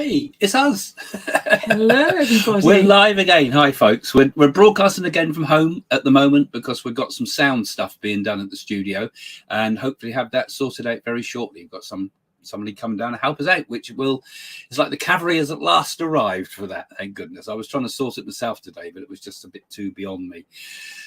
Hey, it's us. Hello, everybody. We're live again. Hi, folks. We're broadcasting again from home at the moment because we've got some sound stuff being done at the studio, and hopefully have that sorted out very shortly. We've got somebody coming down to help us out, which it's like the cavalry has at last arrived for that. Thank goodness. I was trying to sort it myself today, but it was just a bit too beyond me.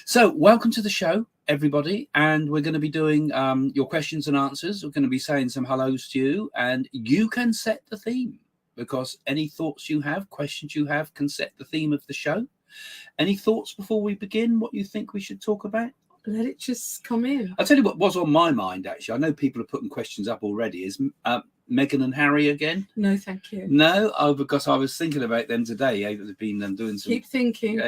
So welcome to the show, everybody. And we're going to be doing your questions and answers. We're going to be saying some hellos to you, and you can set the theme, because any thoughts you have, questions you have, can set the theme of the show. Any thoughts before we begin, what you think we should talk about? Let it just come in. I'll tell you what was on my mind, actually. I know people are putting questions up already. Is Meghan and Harry again? No, thank you. No? Oh, because I was thinking about them today. They've been doing some... Keep thinking.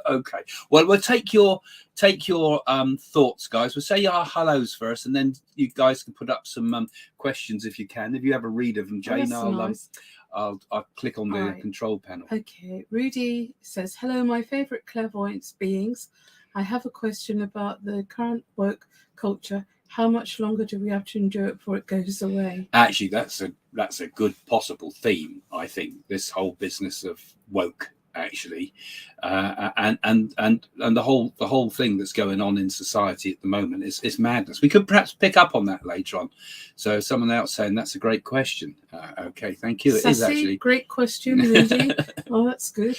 Okay. Well, we'll take your thoughts, guys. We'll say our hellos first, and then you guys can put up some questions if you can. If you have a read of them, Jane, Nice. I'll click on the control panel. Okay. Rudy says, hello, my favourite clairvoyance beings. I have a question about the current woke culture. How much longer do we have to endure it before it goes away? Actually, that's a good possible theme, I think, this whole business of woke, actually, and the whole thing that's going on in society at the moment is madness. We could perhaps pick up on that later on. So someone else saying that's a great question. Okay, thank you. Sassy, it is actually great question, Rudy. Oh, that's good.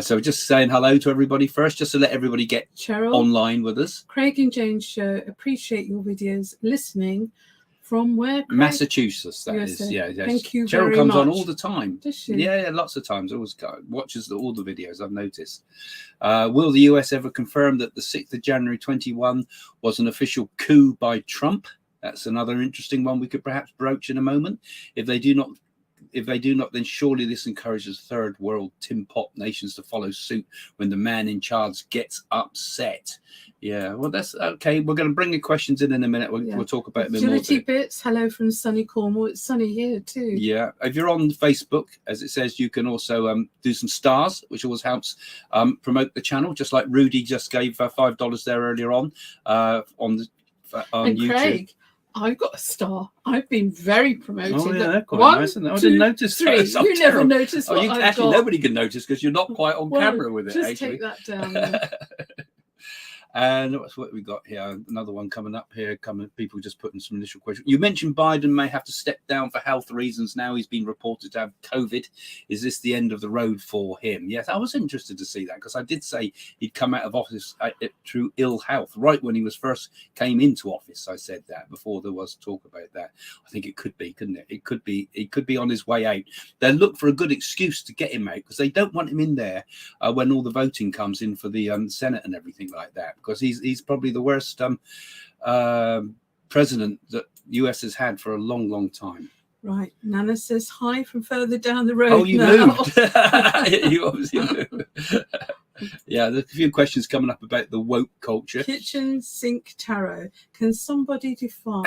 So just saying hello to everybody first, just to let everybody get Cheryl, online with us. Craig and Jane's show. Appreciate your videos. Listening from where? Craig? Massachusetts, that USA. is. Yeah, Thank you Cheryl very comes much. on all the time. Does she? Yeah, lots of times. Always watches all the videos, I've noticed. Will the US ever confirm that the 6th of January 21 was an official coup by Trump? That's another interesting one we could perhaps broach in a moment. If they do not, then surely this encourages third world tin pot nations to follow suit when the man in charge gets upset. Yeah, well, that's okay. We're going to bring the questions in a minute. We'll talk about it a bit more. Agility Bits, hello from sunny Cornwall. It's sunny here too. Yeah, if you're on Facebook, as it says, you can also do some stars, which always helps promote the channel. Just like Rudy just gave $5 there earlier on YouTube. Craig, I've got a star. I've been very promoted. Oh, yeah, they're quite nice, isn't they? I 2, didn't notice 3. that. You never noticed what I've actually got. Nobody can notice because you're not quite on camera with it. Just actually. take that down. Then. And what's what we got here? Another one coming up here. People just putting some initial questions. You mentioned Biden may have to step down for health reasons. Now he's been reported to have COVID. Is this the end of the road for him? Yes, I was interested to see that because I did say he'd come out of office through ill health right when he was first came into office. I said that before there was talk about that. I think it could be, couldn't it? It could be on his way out. They'll look for a good excuse to get him out because they don't want him in there when all the voting comes in for the Senate and everything like that. Because he's probably the worst president that US has had for a long time. Right. Nana says hi from further down the road. Oh, you now. moved. You obviously moved. Yeah, there's a few questions coming up about the woke culture. Kitchen sink tarot. Can somebody define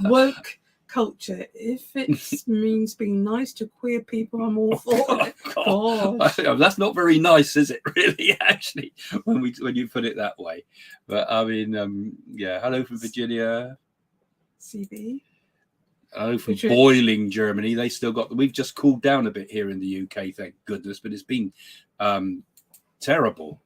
woke culture? If it means being nice to queer people, I'm all for it. God. That's not very nice, is it? Really, actually, when you put it that way. But I mean, yeah. Hello from Virginia. CB. Hello from boiling Germany. They still got. We've just cooled down a bit here in the UK, thank goodness. But it's been terrible.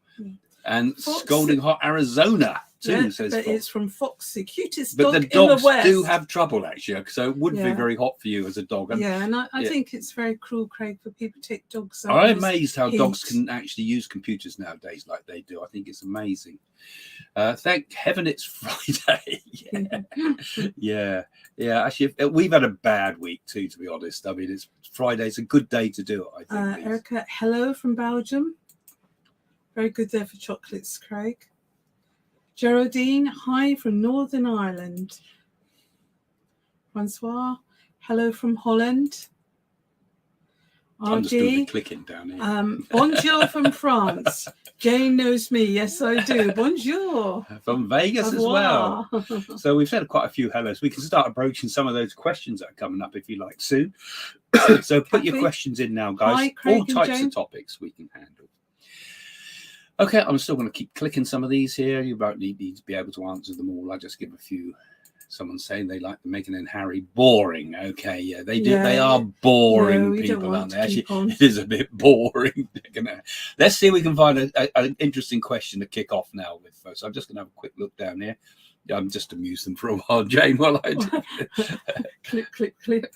And scalding hot Arizona too, says but Fox. It's from Foxy, cutest but dog the dogs in the West. do have trouble, actually, so it would be very hot for you as a dog. And and I think it's very cruel, Craig, for people to take dogs out. I'm amazed how dogs can actually use computers nowadays like they do. I think it's amazing. Thank heaven it's Friday. Yeah. Actually, we've had a bad week too, to be honest. I mean, Friday's a good day to do it, I think. Erica, hello from Belgium. Very good there for chocolates, Craig. Geraldine, hi from Northern Ireland. Francois, hello from Holland. I'm just doing the clicking down here. Bonjour from France. Jane knows me. Yes, I do. Bonjour. From Vegas as well. So we've said quite a few hellos. We can start approaching some of those questions that are coming up if you like soon. So put your questions in now, guys. Hi, Craig all types of topics we can handle. Okay, I'm still going to keep clicking some of these here. You won't need to be able to answer them all. I'll just give a few Someone's saying they like Meghan and Harry. Boring. Okay, yeah, they do. Yeah, They are boring no, we don't people, want aren't to they? Actually, keep on. it is a bit boring. Let's see if we can find an interesting question to kick off now with folks. I'm just going to have a quick look down here. I'm just amuse them for a while, Jane, while I do. Click, click, click.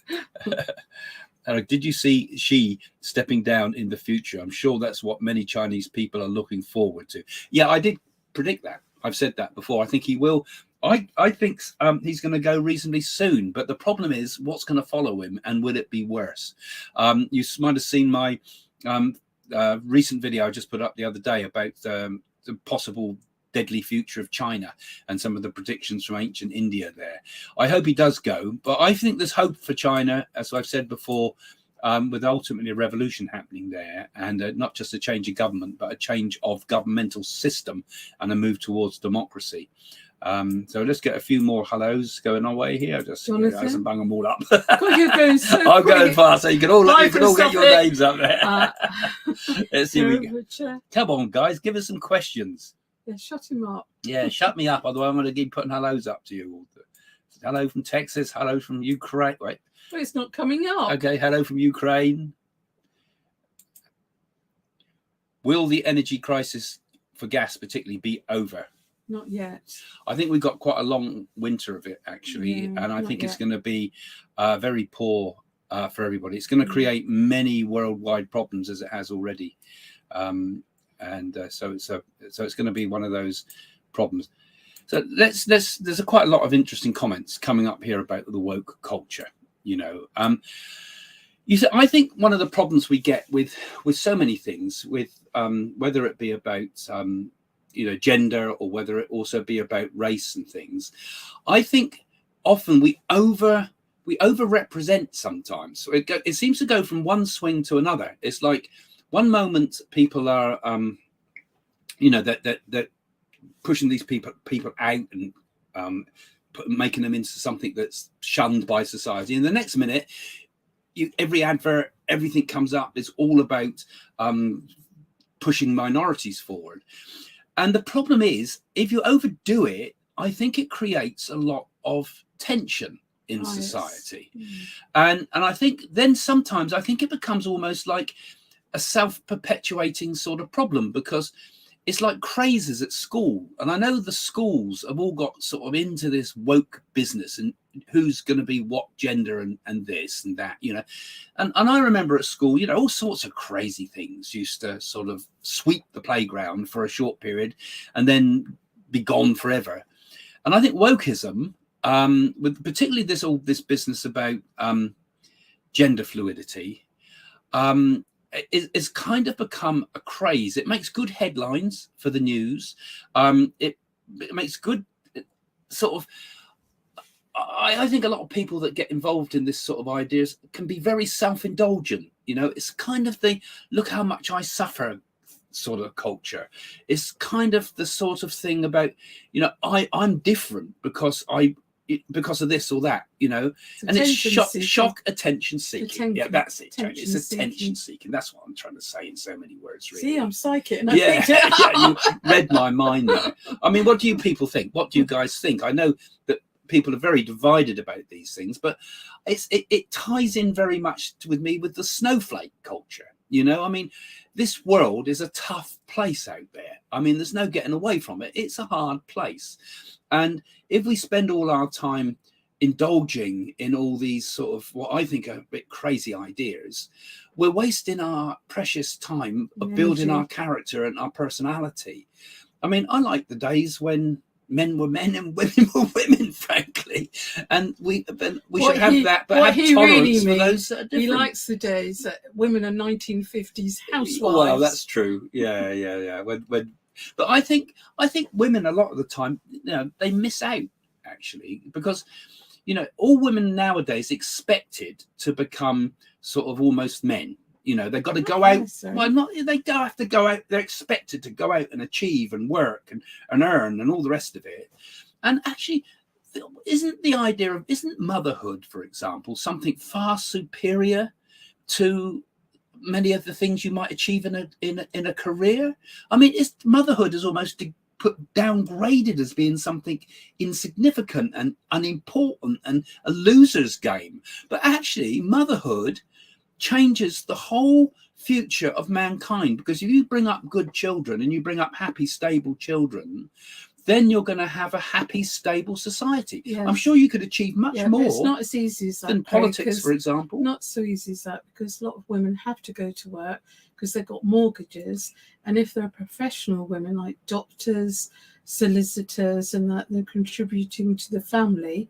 Did you see Xi stepping down in the future? I'm sure that's what many Chinese people are looking forward to. Yeah, I did predict that. I've said that before. I think he will. I think he's going to go reasonably soon. But the problem is, what's going to follow him, and will it be worse? You might have seen my recent video I just put up the other day about the possible deadly future of China and some of the predictions from ancient India there. I hope he does go, but I think there's hope for China, as I've said before, with ultimately a revolution happening there, and not just a change of government, but a change of governmental system and a move towards democracy. So let's get a few more hellos going our way here. Just as I'm banging them all up. God, you're going so I'm quick. going fast, so you can all get your names up there. Let's see. Come on, guys, give us some questions. Yeah, shut him up. Yeah, shut me up. Otherwise, I'm going to keep putting hellos up to you. Hello from Texas. Hello from Ukraine. Wait. Well, it's not coming up. Okay, hello from Ukraine. Will the energy crisis for gas particularly be over? Not yet. I think we've got quite a long winter of it, actually. Yeah, and I think it's going to be very poor for everybody. It's going to create many worldwide problems, as it has already. So it's going to be one of those problems. So there's quite a lot of interesting comments coming up here about the woke culture. I think one of the problems we get with so many things, with whether it be about gender, or whether it also be about race and things, I think often we overrepresent sometimes. So it seems to go from one swing to another. It's like one moment people are that pushing these people out and making them into something that's shunned by society, and the next minute every advert, everything comes up, it's all about pushing minorities forward. And the problem is, if you overdo it, I think it creates a lot of tension in society. And I think then sometimes I think it becomes almost like a self-perpetuating sort of problem, because it's like crazes at school. And I know the schools have all got sort of into this woke business and who's going to be what gender and this and that, And I remember at school, all sorts of crazy things used to sort of sweep the playground for a short period and then be gone forever. And I think wokeism, with particularly this business about gender fluidity, it's kind of become a craze. It makes good headlines for the news. It makes good sort of. I think a lot of people that get involved in this sort of ideas can be very self-indulgent. It's kind of the look how much I suffer sort of culture. It's kind of the sort of thing about I'm different because of this or that, and it's shock attention seeking. Yeah, that's it. It's attention seeking. That's what I'm trying to say in so many words. Really. See, I'm psychic. And yeah, you read my mind there. I mean, what do you people think? What do you guys think? I know that people are very divided about these things, but it ties in very much with me with the snowflake culture. I mean, this world is a tough place out there. I mean, there's no getting away from it. It's a hard place. And if we spend all our time indulging in all these sort of what I think are a bit crazy ideas, we're wasting our precious time of building our character and our personality. I mean, I like the days when men were men and women were women, frankly, and we should have that, but have tolerance for those that are different. He likes the days that women are 1950s housewives. Well, that's true. Yeah. But I think women a lot of the time, they miss out actually, because all women nowadays expected to become sort of almost men. They've got to go out. Well, they don't have to go out. They're expected to go out and achieve and work and earn and all the rest of it. And actually, isn't motherhood, for example, something far superior to many of the things you might achieve in a career? I mean, motherhood is almost downgraded as being something insignificant and unimportant and a loser's game. But actually, motherhood changes the whole future of mankind, because if you bring up good children and you bring up happy, stable children, then you're going to have a happy, stable society. Yes. I'm sure you could achieve much more. It's not as easy as that, than politics, for example. Not so easy as that, because a lot of women have to go to work because they've got mortgages. And if they're professional women like doctors, solicitors, and that they're contributing to the family,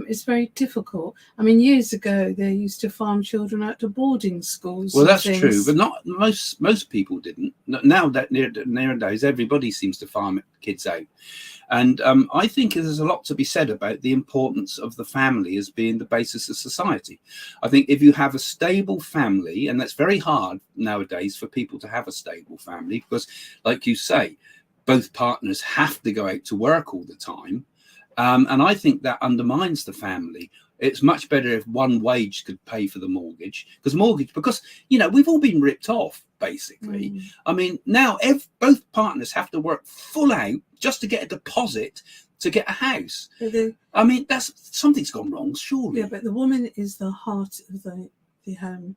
it's very difficult. I mean, years ago, they used to farm children out to boarding schools. Well, that's true, but not most people didn't. Now that nowadays, everybody seems to farm kids out. And I think there's a lot to be said about the importance of the family as being the basis of society. I think if you have a stable family, and that's very hard nowadays for people to have a stable family, because like you say, both partners have to go out to work all the time. And I think that undermines the family. It's much better if one wage could pay for the mortgage, because you know, we've all been ripped off basically. I mean, now both partners have to work full out just to get a deposit to get a house. I mean, something's gone wrong, surely. Yeah, but the woman is the heart of the home,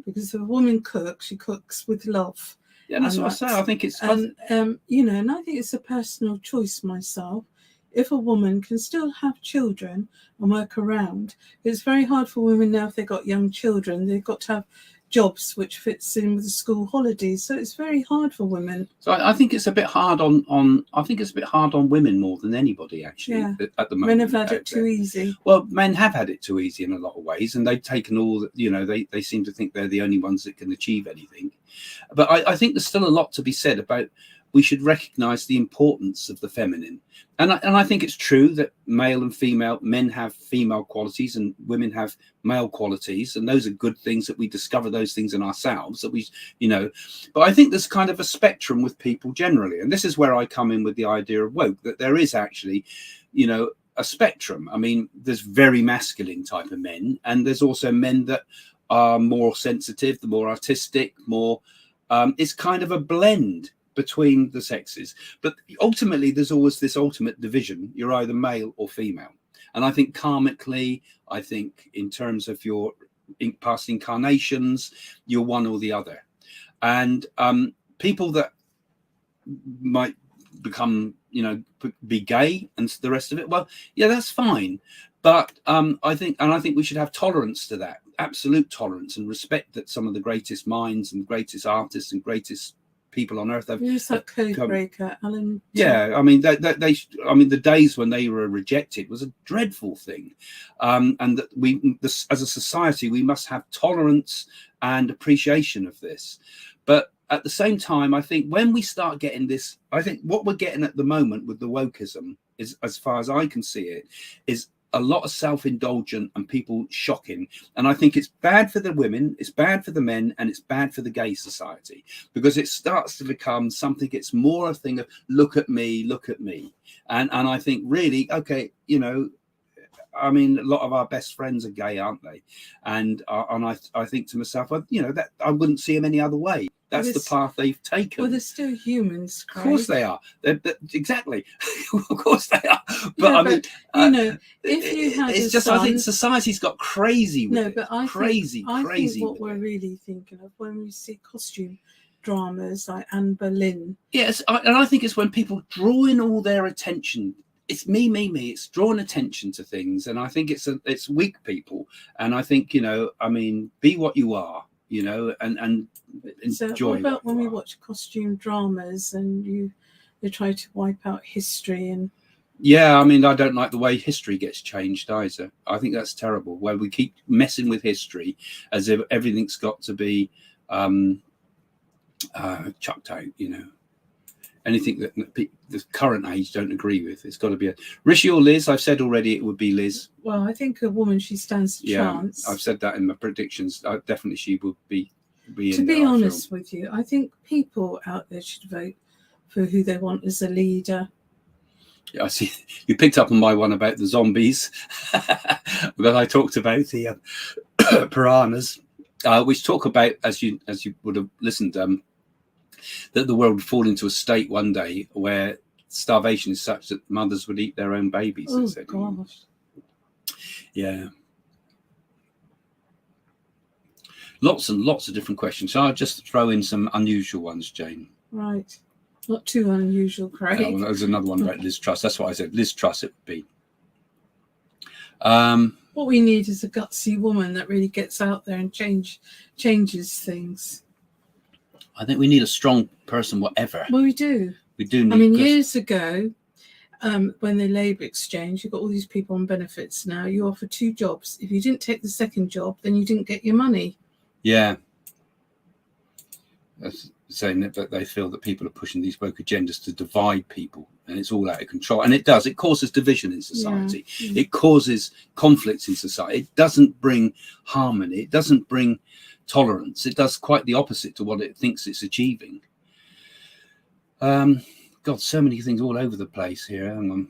because if a woman cooks, she cooks with love. Yeah, that's what I say. I think it's you know, and I think it's a personal choice myself. If a woman can still have children and work around, it's very hard for women now if they've got young children. They've got to have jobs which fits in with the school holidays. So it's very hard for women. So I think it's a bit hard on women more than anybody, actually, at the moment. Men have had it too easy. Well, men have had it too easy in a lot of ways, and they've taken all, you know, they seem to think they're the only ones that can achieve anything. But I think there's still a lot to be said about we should recognize the importance of the feminine. And I think it's true that male and female, men have female qualities and women have male qualities. And those are good things, that we discover those things in ourselves, that we, you know, but I think there's kind of a spectrum with people generally. And this is where I come in with the idea of woke, that there is actually, you know, a spectrum. I mean, there's very masculine type of men, and there's also men that are more sensitive, the more artistic, more, it's kind of a blend between the sexes. But ultimately, there's always this ultimate division. You're either male or female. And I think karmically, I think in terms of your past incarnations, you're one or the other. And people that might become, you know, be gay and the rest of it, well, yeah, that's fine. But I think we should have tolerance to that, absolute tolerance, and respect that some of the greatest minds and greatest artists and greatest people on earth have. Who's that code breaker, Alan? Yeah, I mean, I mean, the days when they were rejected was a dreadful thing, and that as a society, we must have tolerance and appreciation of this. But at the same time, I think when we start getting this, I think what we're getting at the moment with the wokeism is, as far as I can see it, is a lot of self-indulgent and people shocking. And I think it's bad for the women, it's bad for the men, and it's bad for the gay society, because it starts to become something, it's more a thing of look at me. And I think really, okay, you know, I mean, a lot of our best friends are gay, aren't they? And I think to myself, you know, that I wouldn't see them any other way. That's the path they've taken. Well, they're still humans, Craig. Of course they are. Exactly. Of course they are. But yeah, I mean, you know, if you had it's just, I think society's got crazy with it. But I think what we're really thinking of when we see costume dramas like Anne Boleyn. Yes, and I think it's when people draw in all their attention. It's me. It's drawing attention to things, and I think it's weak people. And I think, you know, I mean, be what you are, you know, and enjoy. So what about when we watch costume dramas and they try to wipe out history and? Yeah, I mean, I don't like the way history gets changed either. I think that's terrible, where we keep messing with history as if everything's got to be chucked out, you know. Anything that the current age don't agree with, it's got to be Rishi or Liz. I've said already it would be Liz. Well, I think a woman, she stands a chance. I've said that in my predictions. Definitely she would be to be honest with you, I think people out there should vote for who they want as a leader. Yeah, I see you picked up on my one about the zombies that I talked about, the piranhas, which talk about, as you would have listened, that the world would fall into a state one day where starvation is such that mothers would eat their own babies. Oh, said. gosh. Yeah. Lots and lots of different questions. So I'll just throw in some unusual ones, Jane. Right. Not too unusual, Craig. Oh, there's another one about Liz Truss. That's what I said. Liz Truss it would be. What we need is a gutsy woman that really gets out there and changes things. I think we need a strong person, whatever. Well, we do. We do need. I mean, years ago, when the labour exchange, you've got all these people on benefits now. You offer 2 jobs. If you didn't take the second job, then you didn't get your money. Yeah. That's saying that they feel that people are pushing these woke agendas to divide people, and it's all out of control. And it does. It causes division in society. Yeah. It causes conflicts in society. It doesn't bring harmony. It doesn't bring tolerance. It does quite the opposite to what it thinks it's achieving. God, so many things all over the place here. Hang on.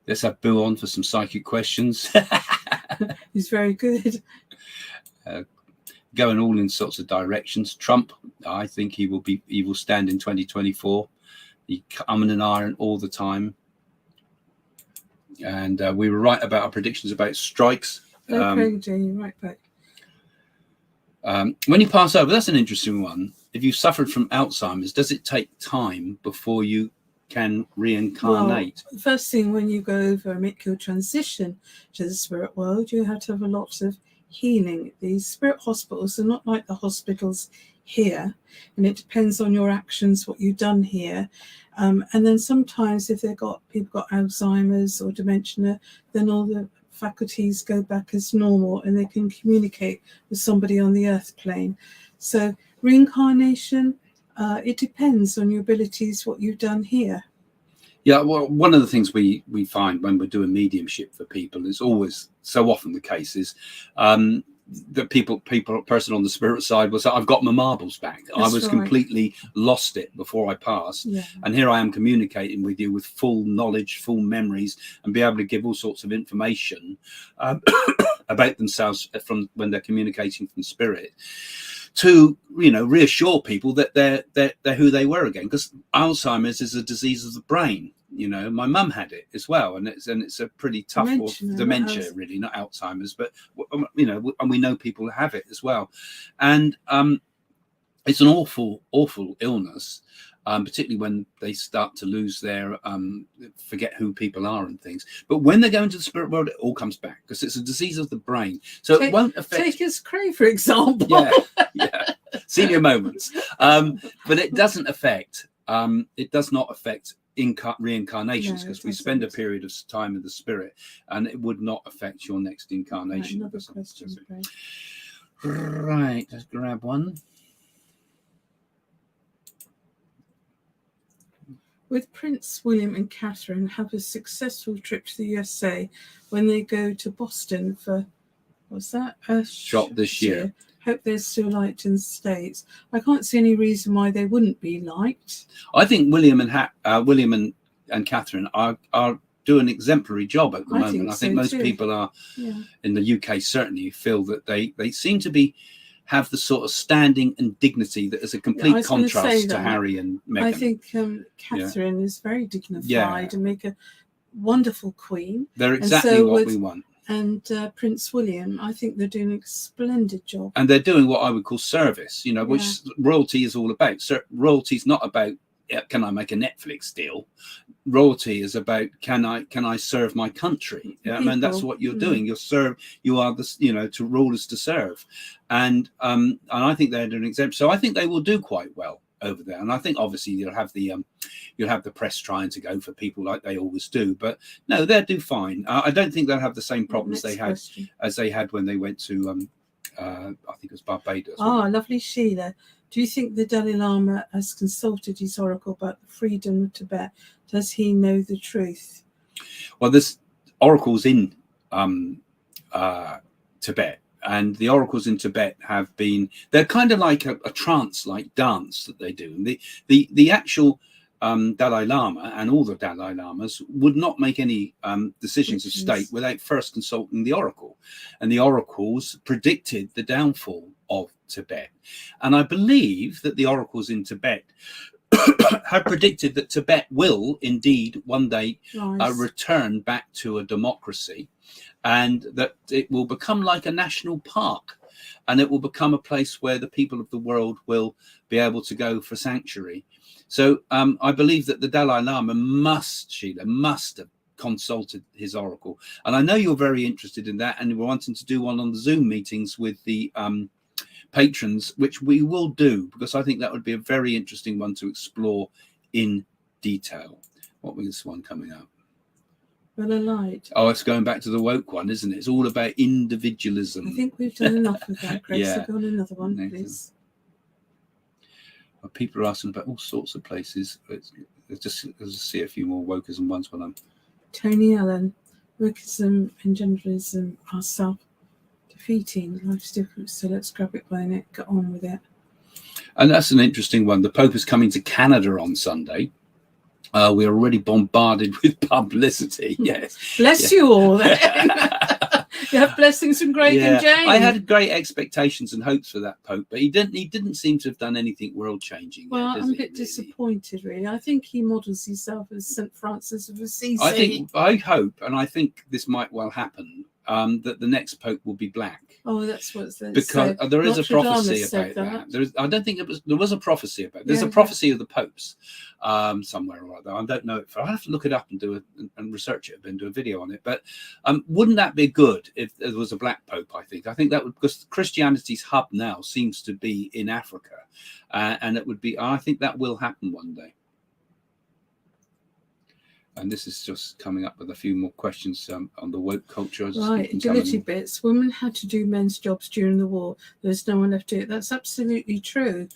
Let's have Bill on for some psychic questions. He's very good. Going all in sorts of directions. Trump, I think he will stand in 2024. He come and iron all the time. And we were right about our predictions about strikes. Okay, Jane, right back. When you pass over, that's an interesting one. If you suffered from Alzheimer's, does it take time before you can reincarnate? Well, the first thing when you go over and make your transition to the spirit world, you have to have a lot of healing. These spirit hospitals are not like the hospitals here, and it depends on your actions, what you've done here. And then sometimes if people got Alzheimer's or dementia, then all the faculties go back as normal and they can communicate with somebody on the earth plane. So reincarnation, it depends on your abilities, what you've done here. Yeah, well, one of the things we find when we're doing mediumship for people is always so often the case is that person on the spirit side was, I've got my marbles back. I was completely lost it before I passed. Yeah. And here I am communicating with you with full knowledge, full memories, and be able to give all sorts of information about themselves from when they're communicating from spirit, to reassure people that they're who they were again, because Alzheimer's is a disease of the brain. My mum had it as well, and it's a pretty tough dementia, really, not Alzheimer's, but and we know people who have it as well, and it's an awful illness, particularly when they start to lose their forget who people are and things. But when they go into the spirit world, it all comes back because it's a disease of the brain, so it won't affect. Take his Cray, for example. Yeah, senior moments, but it doesn't affect. It does not affect reincarnations, because we spend a period of time in the spirit, and it would not affect your next incarnation. Right, another question, right, let's grab one. With Prince William and Catherine have a successful trip to the USA when they go to Boston for, what's that? A shot this year. Hope they're still liked in the States. I can't see any reason why they wouldn't be liked. I think William and Catherine are do an exemplary job at the moment. I think most people are in the UK certainly feel that they seem to have the sort of standing and dignity that is a complete contrast to Harry and Meghan. I think Catherine is very dignified and make a wonderful queen. They're exactly what we want. And Prince William, I think they're doing a splendid job. And they're doing what I would call service, which royalty is all about. Royalty is not about, can I make a Netflix deal? Royalty is about, can I serve my country? I mean, that's what you're doing. You are the, to rule is to serve. And I think they're doing an exemption. So I think they will do quite well over there. And I think obviously you'll have the press trying to go for people like they always do, but no, they'll do fine. I don't think they'll have the same problems as they had when they went to I think it was Barbados. Lovely Sheila. Do you think the Dalai Lama has consulted his oracle about the freedom of Tibet? Does he know the truth? Well, there's oracles in Tibet. And the oracles in Tibet they're kind of like a trance-like dance that they do. And the actual Dalai Lama and all the Dalai Lamas would not make any decisions of state without first consulting the oracle. And the oracles predicted the downfall of Tibet. And I believe that the oracles in Tibet had predicted that Tibet will indeed one day Nice. return back to a democracy, and that it will become like a national park, and it will become a place where the people of the world will be able to go for sanctuary. So I believe that the Dalai Lama must have consulted his oracle. And I know you're very interested in that, and we're wanting to do one on the Zoom meetings with the patrons, which we will do, because I think that would be a very interesting one to explore in detail. What was this one coming up? Well, a light. Oh, it's going back to the woke one, isn't it? It's all about individualism. I think we've done enough of that, Chris. Yeah. So go on another one, please. Well, people are asking about all sorts of places. Let's just see a few more wokeism ones when I'm... Tony Allen, wokeism and genderism are self-defeating. Life's different, so let's grab it by the neck, get on with it. And that's an interesting one. The Pope is coming to Canada on Sunday. We're already bombarded with publicity. Yes. Bless you all. Then. You have blessings from Greg and Jane. I had great expectations and hopes for that Pope, but he didn't seem to have done anything world changing. Well, I'm a bit disappointed, really. I think he models himself as St. Francis of Assisi. I hope, and I think this might well happen, that the next Pope will be black. Oh, that's what they because said. there is a prophecy Nostradamus about that. I don't think there was a prophecy about it. There's Yeah, a prophecy of the popes somewhere or other. I don't know. I'll have to look it up and research it and do a video on it. But wouldn't that be good if there was a black Pope? I think that would, because Christianity's hub now seems to be in Africa, and it would be. I think that will happen one day. And this is just coming up with a few more questions on the woke culture. Right, agility bits. Women had to do men's jobs during the war. There's no one left to do it. That's absolutely true.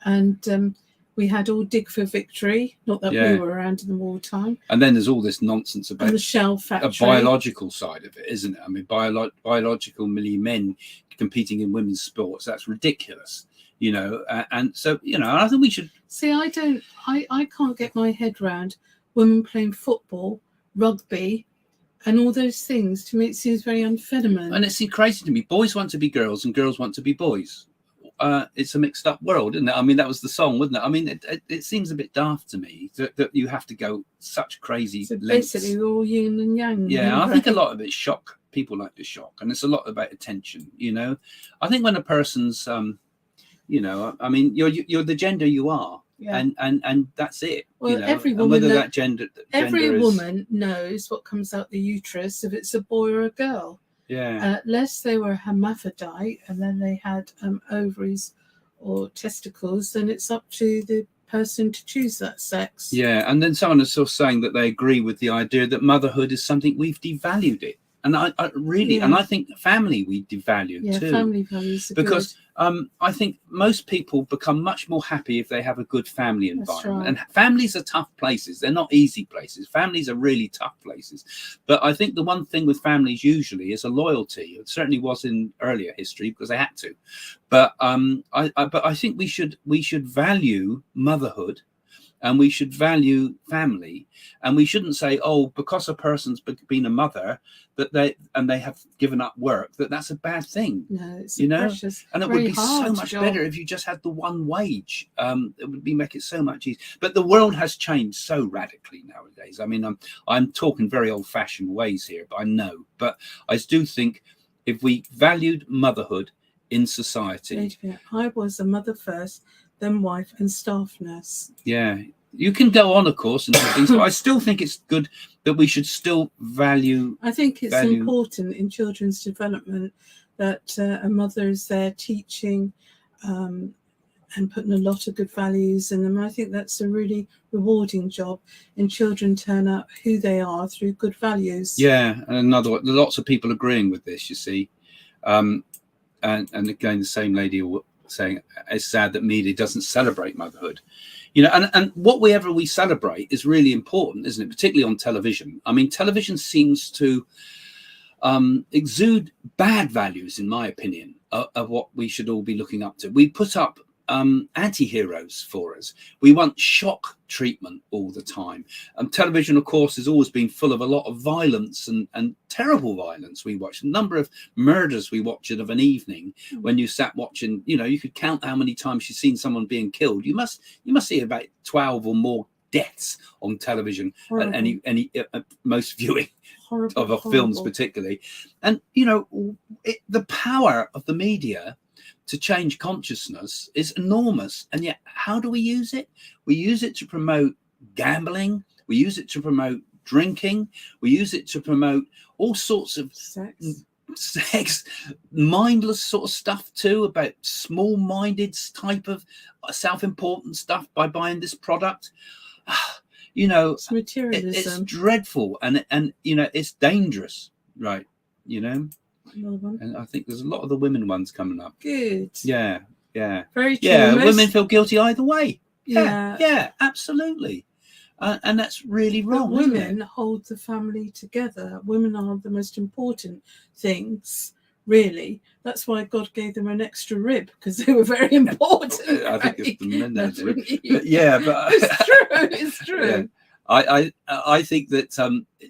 And we had all dig for victory. Not that we were around in the wartime. And then there's all this nonsense about the shell factory. A biological side of it, isn't it? I mean, biologically men competing in women's sports. That's ridiculous. And so, I think we should... See, I can't get my head round women playing football, rugby, and all those things. To me, it seems very unfeminine. And it seems crazy to me. Boys want to be girls and girls want to be boys. It's a mixed up world, isn't it? I mean, that was the song, wasn't it? I mean, it seems a bit daft to me that you have to go such crazy lengths. Basically, all yin and yang. Yeah, I think a lot of it's shock. People like to shock. And it's a lot about attention, I think when a person's, I mean, you're the gender you are. Yeah. And that's it. Well, every woman, woman knows what comes out the uterus, if it's a boy or a girl. Yeah. Unless they were hermaphrodite and then they had ovaries or testicles, then it's up to the person to choose that sex. Yeah, and then someone is sort of saying that they agree with the idea that motherhood is something we've devalued it. And I really, and I think family we devalue too. Yeah, family values are because I think most people become much more happy if they have a good family environment. Right. And families are tough places. They're not easy places. Families are really tough places. But I think the one thing with families usually is a loyalty. It certainly was in earlier history because they had to. But I think we should value motherhood. And we should value family, and we shouldn't say, "Oh, because a person's been a mother, that they have given up work, that's a bad thing." No, it's precious, and it would be so much better if you just had the one wage. It would make it so much easier. But the world has changed so radically nowadays. I mean, I'm talking very old-fashioned ways here, but I do think if we valued motherhood in society, I was a mother first, then wife and staff nurse. Yeah, you can go on, of course, and things, but I still think it's good that we should still value. I think it's important in children's development that a mother is there teaching and putting a lot of good values in them. I think that's a really rewarding job, and children turn out who they are through good values. Yeah, and lots of people agreeing with this, you see, and again, the same lady saying it's sad that media doesn't celebrate motherhood, and whatever we celebrate is really important, isn't it? Particularly on television. I mean, television seems to exude bad values, in my opinion, of what we should all be looking up to. We put up anti-heroes for us. We want shock treatment all the time. Television, of course, has always been full of a lot of violence and terrible violence. We watch a number of murders we watch of an evening. When you sat watching, you know, you could count how many times you've seen someone being killed. You must see about 12 or more deaths on television at any most viewing of films particularly. And you know, the power of the media to change consciousness is enormous. And yet, how do we use it? We use it to promote gambling. We use it to promote drinking. We use it to promote all sorts of sex, mindless sort of stuff too, about small-minded type of self-important stuff by buying this product. You know, it's materialism. It's dreadful, and you know, it's dangerous, right? You know. And I think there's a lot of the women ones coming up. Good. Yeah. Very true. Yeah, women feel guilty either way. Yeah. Yeah, absolutely. And that's really wrong. But women hold the family together. Women are the most important things, really. That's why God gave them an extra rib, because they were very important. I think it's the men that do. But yeah, but it's true. Yeah. I think that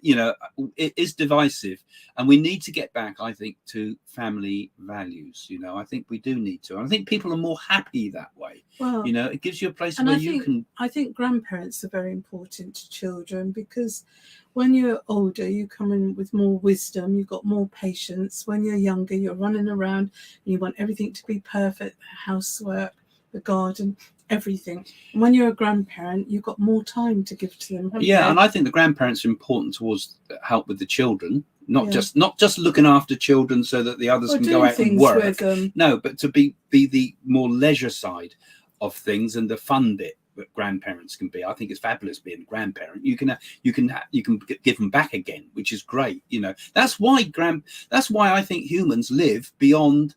you know, it is divisive, and we need to get back, I think, to family values. You know, I think we do need to. I think people are more happy that way. Well, you know, it gives you a place where you can. I think grandparents are very important to children, because when you're older, you come in with more wisdom, you've got more patience. When you're younger, you're running around and you want everything to be perfect, the housework, the garden, everything. And when you're a grandparent, you've got more time to give to them. Yeah, and I think the grandparents are important towards help with the children, not just looking after children so that the others can go out and work. With them. No, but to be the more leisure side of things and the fun bit that grandparents can be. I think it's fabulous being a grandparent. You can give them back again, which is great. You know, that's why I think humans live beyond.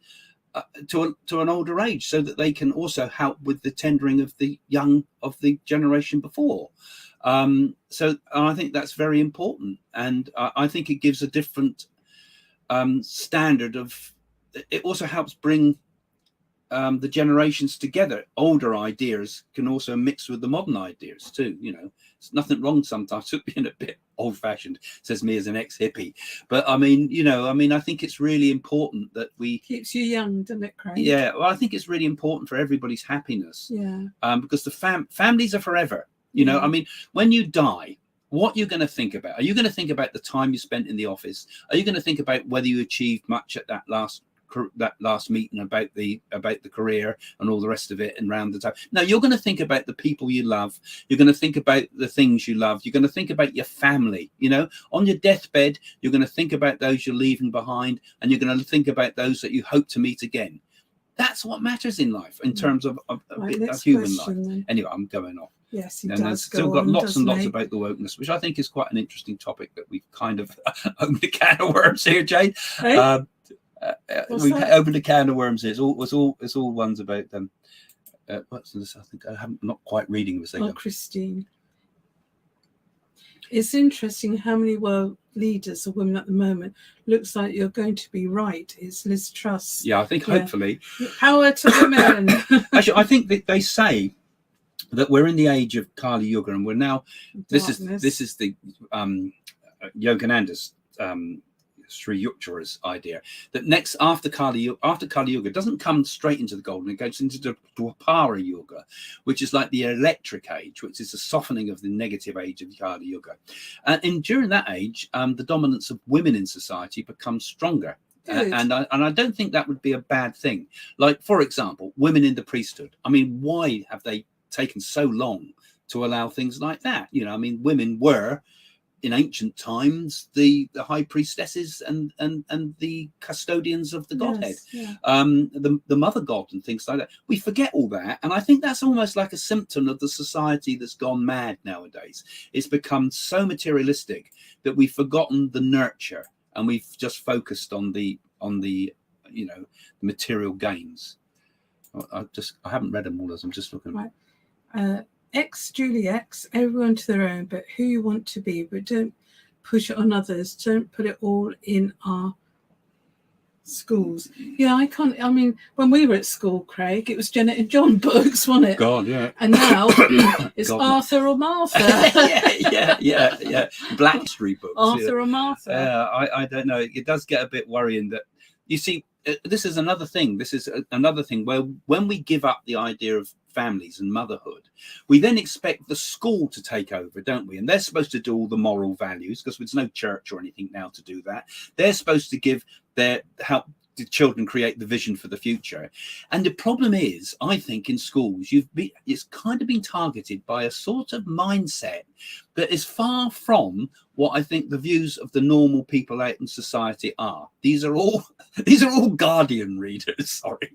To an older age, so that they can also help with the tendering of the young of the generation before. So I think that's very important, and I think it gives a different standard of. It also helps bring the generations together. Older ideas can also mix with the modern ideas too. You know, it's nothing wrong sometimes with being a bit old-fashioned, says me as an ex-hippie. But I mean, you know, I think it's really important that we keeps you young, doesn't it, Craig? Yeah, well, I think it's really important for everybody's happiness. Yeah. Because the families are forever. You know, I mean, when you die, what you're going to think about? Are you going to think about the time you spent in the office? Are you going to think about whether you achieved much at that last meeting about the career and all the rest of it and round the time? No, you're going to think about the people you love. You're going to think about the things you love. You're going to think about your family. You know, on your deathbed, you're going to think about those you're leaving behind, and you're going to think about those that you hope to meet again. That's what matters in life, in terms of human life. Then. Anyway, I'm going off. Yes, and there's still got lots and lots about the wokeness, which I think is quite an interesting topic that we've kind of opened a can of worms here, Jane. Hey? We opened a can of worms here. It's all ones about them. What's this? I think I'm not quite reading this. Oh, Christine. It's interesting how many world leaders are women at the moment. Looks like you're going to be right. It's Liz Truss. Yeah, I think hopefully. Power to women. Actually, I think that they say that we're in the age of Kali Yuga, and we're now. This is the Yogananda's Sri Yuktura's idea that after Kali Yuga doesn't come straight into the golden, it goes into the Dwapara Yuga, which is like the electric age, which is a softening of the negative age of Kali Yuga. And during that age, the dominance of women in society becomes stronger. And I don't think that would be a bad thing. Like, for example, women in the priesthood. I mean, why have they taken so long to allow things like that? You know, I mean, women were in ancient times the high priestesses and the custodians of the godhead, the mother god and things like that. We forget all that, and I think that's almost like a symptom of the society that's gone mad nowadays. It's become so materialistic that we've forgotten the nurture, and we've just focused on the you know, material gains. I haven't read them all as I'm just looking. Right. Julie X, everyone to their own, but who you want to be, but don't push it on others. Don't put it all in our schools. Yeah, I can't. I mean, when we were at school, Craig, it was Janet and John books, wasn't it? God, yeah. And now it's God, Arthur or Martha. yeah. Black history books. Arthur or Martha. I don't know. It does get a bit worrying that, you see, this is another thing. This is another thing where when we give up the idea of families and motherhood, we then expect the school to take over, don't we? And they're supposed to do all the moral values, because there's no church or anything now to do that. They're supposed to help the children create the vision for the future. And the problem is, I think in schools, it's kind of been targeted by a sort of mindset that is far from what I think the views of the normal people out in society are. These are all Guardian readers, sorry,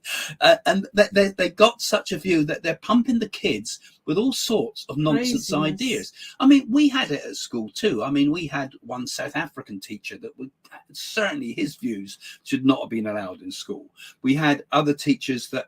and they got such a view that they're pumping the kids with all sorts of nonsense ideas. I mean, we had it at school too. I mean, we had one South African teacher that would certainly, his views should not have been allowed in school. We had other teachers that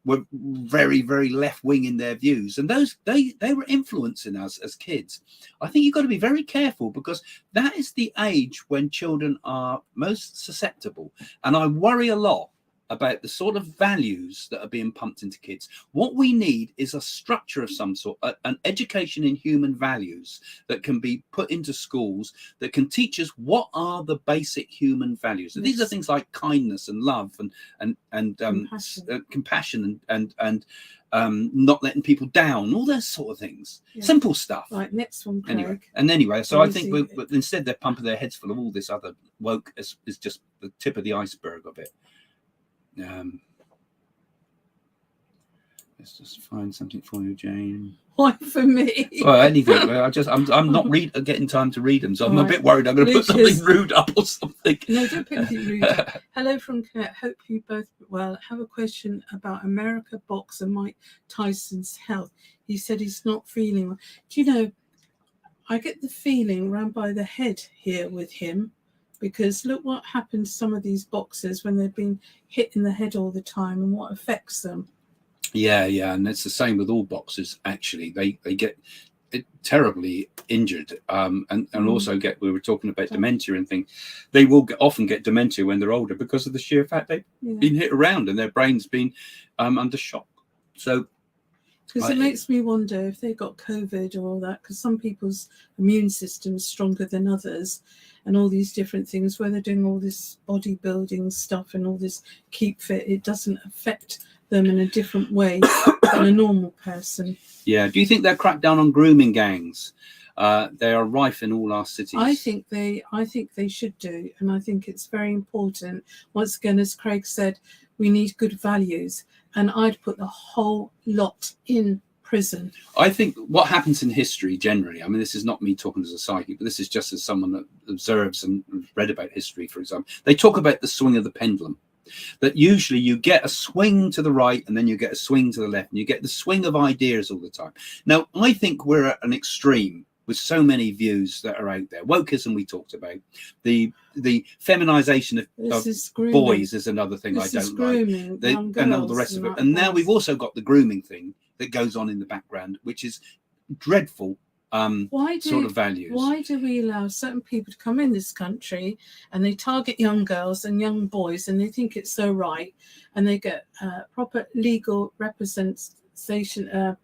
were very, very left-wing in their views, and they were influencing us as kids. I think you've got to be very careful, because that is the age when children are most susceptible, and I worry a lot about the sort of values that are being pumped into kids. What we need is a structure of some sort, an education in human values that can be put into schools, that can teach us what are the basic human values. And these are things like kindness and love and compassion and not letting people down, all those sort of things. Simple stuff. Right, next one, Craig. Anyway, so I think instead they're pumping their heads full of all this other woke is just the tip of the iceberg of it. Let's just find something for you, Jane. Why for me? Well, anything. I'm not getting time to read them, so I'm a bit worried I'm going to put something rude up or something. No, don't put anything rude up. Hello from Kurt. Hope you both well. Have a question about America boxer Mike Tyson's health. He said he's not feeling well. Do you know, I get the feeling round by the head here with him. Because look what happens to some of these boxers when they've been hit in the head all the time and what affects them. Yeah, and it's the same with all boxers, actually. They get terribly injured and also we were talking about dementia and things. They will often get dementia when they're older because of the sheer fact they've been hit around and their brain's been under shock. So because it makes me wonder if they got COVID or all that, because some people's immune system is stronger than others and all these different things, where they're doing all this bodybuilding stuff and all this keep fit, it doesn't affect them in a different way than a normal person. Yeah. Do you think they'll crack down on grooming gangs? They are rife in all our cities. I think they should do, and I think it's very important. Once again, as Craig said, we need good values, and I'd put the whole lot in prison. I think what happens in history generally, I mean, this is not me talking as a psychic, but this is just as someone that observes and read about history, for example. They talk about the swing of the pendulum, that usually you get a swing to the right and then you get a swing to the left, and you get the swing of ideas all the time. Now, I think we're at an extreme with so many views that are out there. Wokeism we talked about. The feminization of boys is another thing I don't like. And all the rest of it. And now we've also got the grooming thing that goes on in the background, which is dreadful sort of values. Why do we allow certain people to come in this country and they target young girls and young boys and they think it's so right, and they get proper legal representation,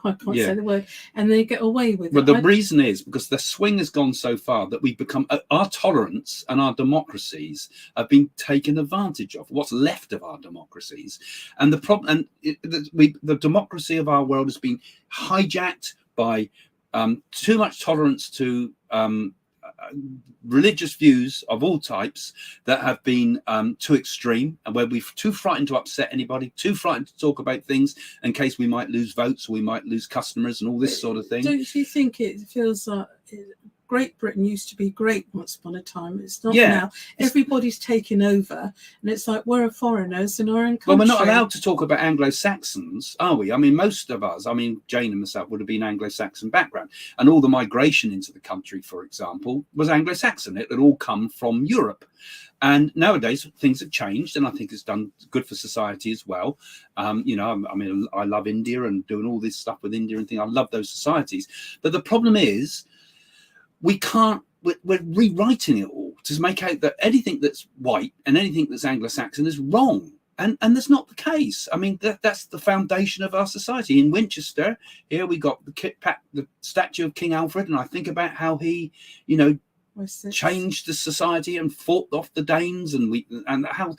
I can't say the word, and they get away with it. But the reason is because the swing has gone so far that we've become, our tolerance and our democracies have been taken advantage of, what's left of our democracies. And the problem, the democracy of our world has been hijacked by too much tolerance to religious views of all types that have been too extreme, and where we're too frightened to upset anybody, too frightened to talk about things in case we might lose votes or we might lose customers and all this sort of thing. Don't you think it feels like Great Britain used to be great once upon a time? It's not now. Everybody's taken over, and it's like we're foreigners in our own country. Well, we're not allowed to talk about Anglo-Saxons, are we? I mean, most of us, I mean, Jane and myself would have been Anglo-Saxon background, and all the migration into the country, for example, was Anglo-Saxon. It had all come from Europe. And nowadays things have changed, and I think it's done good for society as well. You know, I mean, I love India and doing all this stuff with India and things. I love those societies. But the problem is, we can't we're rewriting it all to make out that anything that's white and anything that's Anglo-Saxon is wrong. And that's not the case. I mean, that's the foundation of our society. In Winchester, here we got the statue of King Alfred, and I think about how he, changed the society and fought off the Danes, and how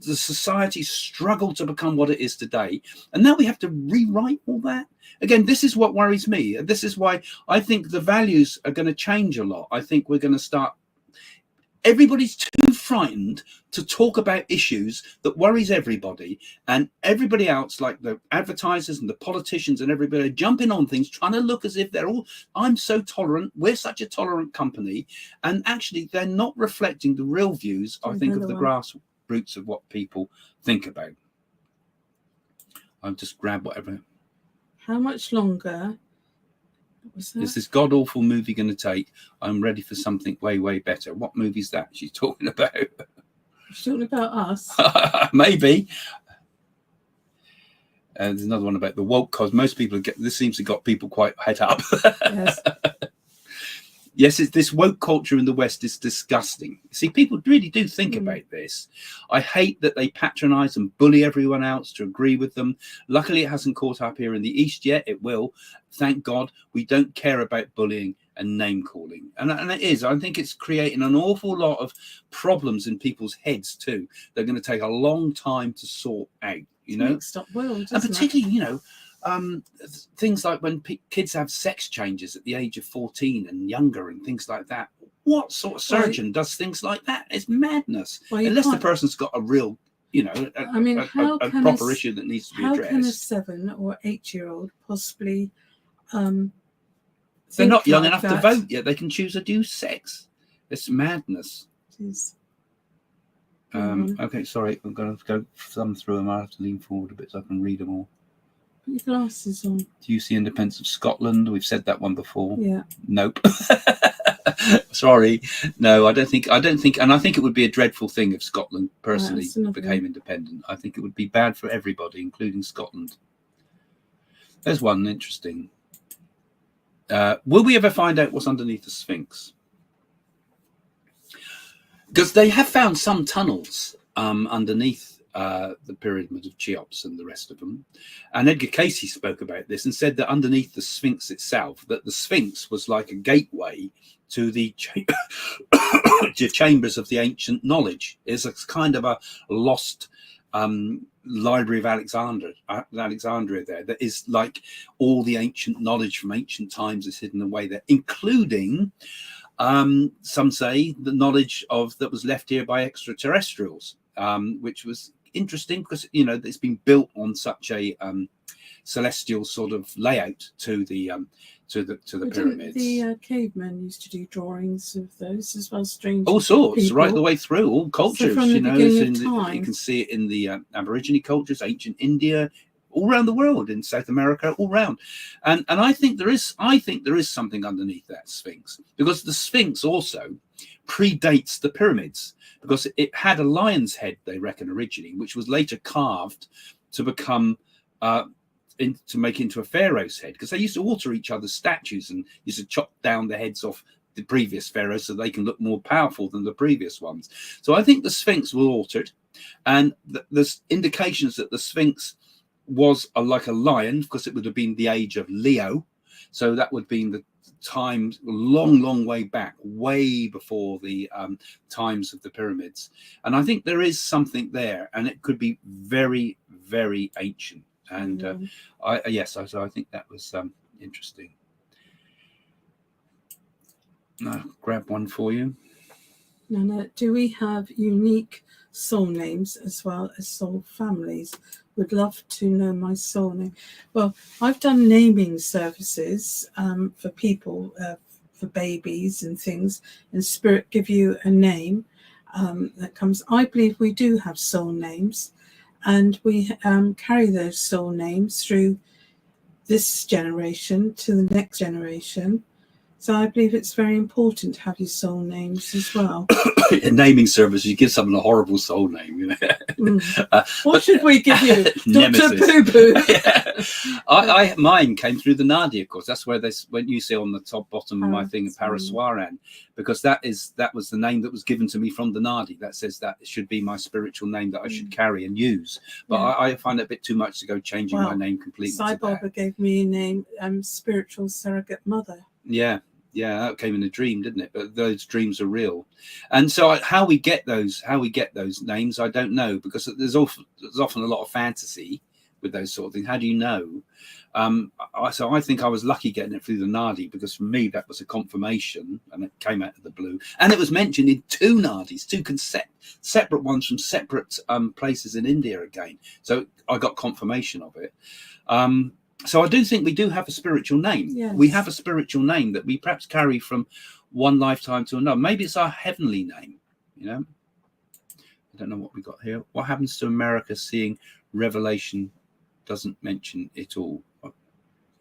the society struggled to become what it is today. And now we have to rewrite all that. Again, this is what worries me. This is why I think the values are going to change a lot. I think we're going to start. Everybody's too frightened to talk about issues that worries everybody, and everybody else, like the advertisers and the politicians and everybody, jumping on things, trying to look as if they're all, I'm so tolerant, we're such a tolerant company, and actually they're not reflecting the real views, I think, of the grassroots of what people think about. I'll just grab whatever. How much longer is this god-awful movie going to take? I'm ready for something way, way better. What movie is that she's talking about? She's talking about us. Maybe. There's another one about the woke cause. Most people this seems to got people quite head up. Yes. Yes, this woke culture in the West is disgusting. See, people really do think about this. I hate that they patronize and bully everyone else to agree with them. Luckily, it hasn't caught up here in the East yet. It will. Thank God. We don't care about bullying and name calling. And it is. I think it's creating an awful lot of problems in people's heads too. They're going to take a long time to sort out, Mixed up world, and particularly, things like when kids have sex changes at the age of 14 and younger and things like that. What sort of surgeon does things like that? It's madness. Unless the person's got a real, a proper issue that needs to be addressed. How can a 7 or 8-year-old possibly they're not young enough to vote yet. They can choose a new sex. It's madness. It is. Okay, sorry. I'm going to go thumb through them. I have to lean forward a bit so I can read them all. Put your glasses on. Do you see Independence of Scotland? We've said that one before. Yeah. Nope. Sorry. No, I don't think, and I think it would be a dreadful thing if Scotland personally became independent. I think it would be bad for everybody, including Scotland. There's one interesting. Will we ever find out what's underneath the Sphinx? Because they have found some tunnels underneath the pyramid of Cheops and the rest of them. And Edgar Casey spoke about this and said that underneath the Sphinx itself, that the Sphinx was like a gateway to the chambers of the ancient knowledge. It's a kind of a lost library of Alexandria there that is like all the ancient knowledge from ancient times is hidden away there, including some say the knowledge that was left here by extraterrestrials, which was interesting because it's been built on such a celestial sort of layout to the pyramids. The cavemen used to do drawings of those as well, strange. All sorts, people. right the way through all cultures. So you time. can see it in the Aborigine cultures, ancient India, all around the world, in South America, all around. And I think there is something underneath that Sphinx, because the Sphinx also predates the pyramids, because it had a lion's head, they reckon, originally, which was later carved to become to make into a pharaoh's head, because they used to alter each other's statues and used to chop down the heads off the previous pharaohs so they can look more powerful than the previous ones. So I think the Sphinx was altered, and there's indications that the Sphinx was like a lion, because it would have been the age of Leo, so that would have been the time long way back, way before the times of the pyramids. And I think there is something there, and it could be very, very ancient. And I think that was interesting. I'll grab one for you. Nana, do we have unique soul names as well as soul families? Would love to know my soul name. Well, I've done naming services for people, for babies and things, and Spirit give you a name that comes. I believe we do have soul names, and we carry those soul names through this generation to the next generation. So I believe it's very important to have your soul names as well. In naming service, you give someone a horrible soul name, you know. What should we give you? Dr. Nemesis. Boo Boo. Yeah. Mine came through the Nadi, of course. That's where when you see on the top bottom of my thing, Paraswaran, because that was the name that was given to me from the Nadi. That says that it should be my spiritual name that I should carry and use. But I find it a bit too much to go changing my name completely. Sai Baba gave me a name, spiritual surrogate mother. Yeah, that came in a dream, didn't it? But those dreams are real, and so how we get those names, I don't know, because there's often a lot of fantasy with those sort of things. How do you know? So I think I was lucky getting it through the Nadi, because for me that was a confirmation, and it came out of the blue, and it was mentioned in two Nadis, two separate ones from separate places in India again. So I got confirmation of it. So I do think we do have a spiritual name. Yes. We have a spiritual name that we perhaps carry from one lifetime to another. Maybe it's our heavenly name, you know. I don't know what we got here. What happens to America seeing Revelation doesn't mention it all? I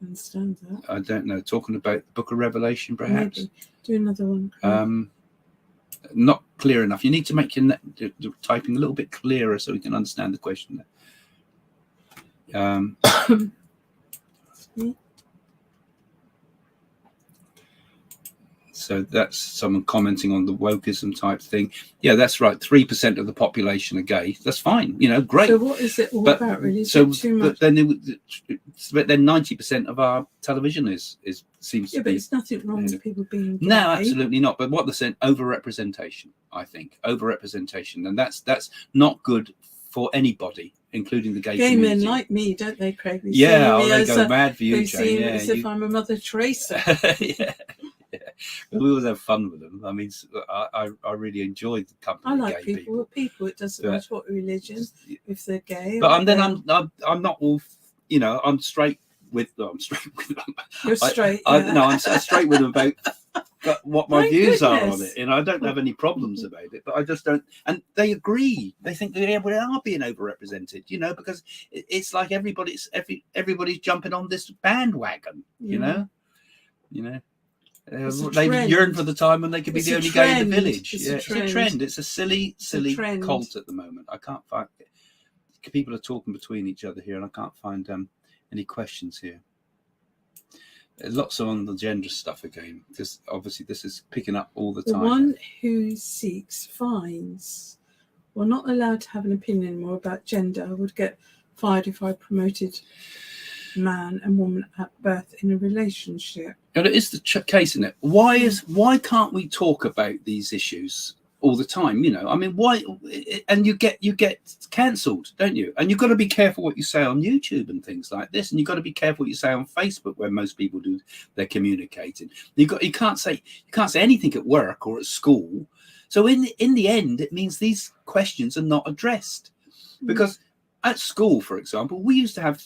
understand that. I don't know. Talking about the book of Revelation, perhaps. Maybe. Do another one. Not clear enough. You need to make your typing a little bit clearer so we can understand the question there. So that's someone commenting on the wokeism type thing. Yeah, that's right. 3% of the population are gay. That's fine. You know, great. So what is it all about, really? So but then 90% of our television seems to be. But it's nothing wrong with people being gay. No, absolutely not. But what they're saying, overrepresentation. I think overrepresentation, and that's not good for anybody, incling the gay community. Men like me, don't they, Craig? They go mad for you, Jane. They see me as if I'm a Mother Teresa. Yeah. We always have fun with them. I mean, I really enjoy the company. I like people with people. It doesn't matter what religion, if they're gay. But I'm not all. You know, I'm straight with them. You're straight. No, I'm straight with them about what my views are on it, and I don't have any problems about it. But I just don't. And they agree. They think they are being overrepresented. You know, because it's like everybody's jumping on this bandwagon. You know. They yearn for the time when they could be the only gay in the village. It's a trend. It's a silly cult at the moment. I can't find. People are talking between each other here, and I can't find any questions here. There's lots on the gender stuff again, because obviously this is picking up all the time. The one who seeks finds. We're not allowed to have an opinion anymore about gender. I would get fired if I promoted man and woman at birth in a relationship. And it is the case, isn't it? Why can't we talk about these issues all the time? You know, I mean, why? And you get cancelled, don't you? And you've got to be careful what you say on YouTube and things like this, and you've got to be careful what you say on Facebook, where most people do their communicating. You can't say anything at work or at school. So in the end, it means these questions are not addressed, because at school, for example, we used to have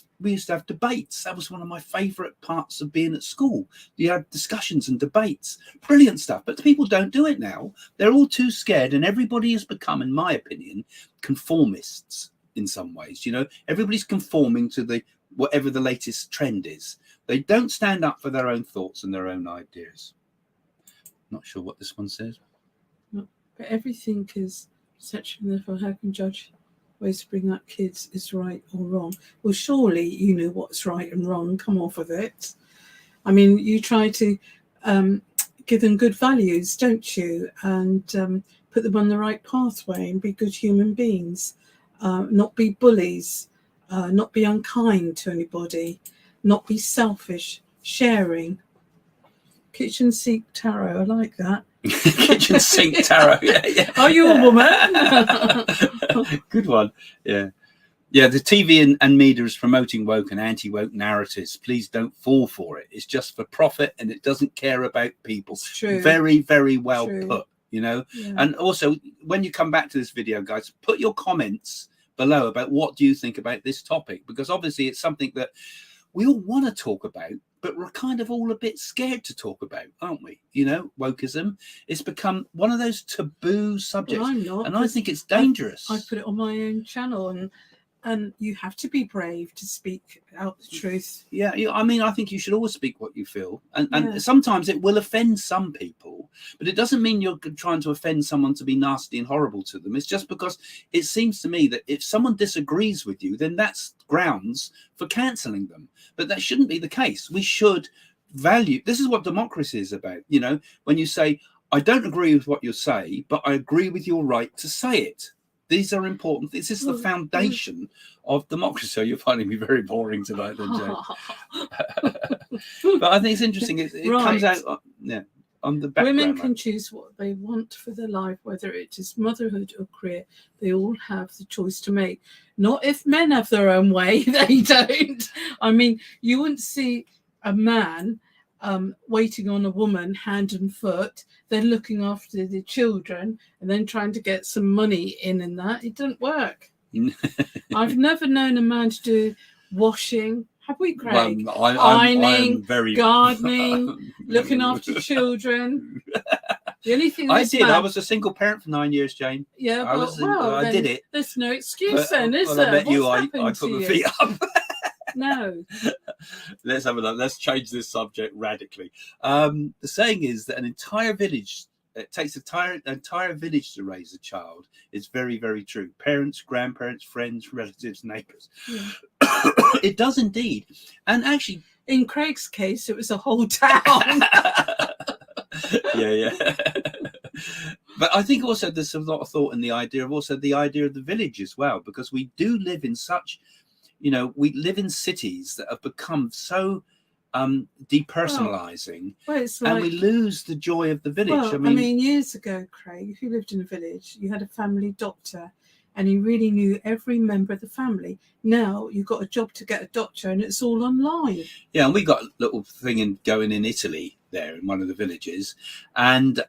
debates. That was one of my favourite parts of being at school. You had discussions and debates, brilliant stuff. But people don't do it now. They're all too scared, and everybody has become, in my opinion, conformists in some ways. You know, everybody's conforming to whatever the latest trend is. They don't stand up for their own thoughts and their own ideas. Not sure what this one says. No, but everything is perception. Therefore, how can judge ways to bring up kids is right or wrong? Well, surely you know what's right and wrong. Come off of it. I mean, you try to give them good values, don't you? And put them on the right pathway and be good human beings. Not be bullies. Not be unkind to anybody. Not be selfish. Sharing. Kitchen sink tarot. I like that. Kitchen sink tarot. Yeah. Are you a woman? Good one. Yeah. The TV and media is promoting woke and anti-woke narratives. Please don't fall for it. It's just for profit, and it doesn't care about people. It's true. Very, very well put. You know. Yeah. And also, when you come back to this video, guys, put your comments below about what do you think about this topic, because obviously it's something that we all want to talk about, but we're kind of all a bit scared to talk about, aren't we? You know, wokeism. It's become one of those taboo subjects. Well, I'm not, and I think it's dangerous. I put it on my own channel, and And you have to be brave to speak out the truth. Yeah, I mean, I think you should always speak what you feel, and Yeah. sometimes it will offend some people, but it doesn't mean you're trying to offend someone to be nasty and horrible to them. It's just because it seems to me that if someone disagrees with you, then that's grounds for cancelling them. But that shouldn't be the case. We should value. This is what democracy is about. You know, when you say, I don't agree with what you say, but I agree with your right to say it. These are important. This is the foundation of democracy. You're finding me very boring tonight, then, Jane. But I think it's interesting. It comes out on the background. Women can choose what they want for their life, whether it is motherhood or career. They all have the choice to make. Not if men have their own way. They don't. I mean, you wouldn't see a man waiting on a woman hand and foot, then looking after the children, and then trying to get some money in and that. It doesn't work. I've never known a man to do washing. Have we, Craig? Ironing, gardening, looking after children. The only thing I did. I was a single parent for 9 years, Jane. Yeah, I did it. There's no excuse then, is there? I met you. I put my feet up. No. Let's have a look. Let's change this subject radically. The saying is that an entire village, it takes an entire village to raise a child. It's very, very true. Parents, grandparents, friends, relatives, neighbours. Yeah. It does indeed. And actually, in Craig's case, it was a whole town. Yeah. But I think also there's a lot of thought in the idea of the village as well, because we do live in such, we live in cities that have become so depersonalizing, and we lose the joy of the village. Well, I mean, years ago, Craig, if you lived in a village, you had a family doctor, and he really knew every member of the family. Now you've got a job to get a doctor, and it's all online. Yeah, and we got a little thing going in Italy there in one of the villages, and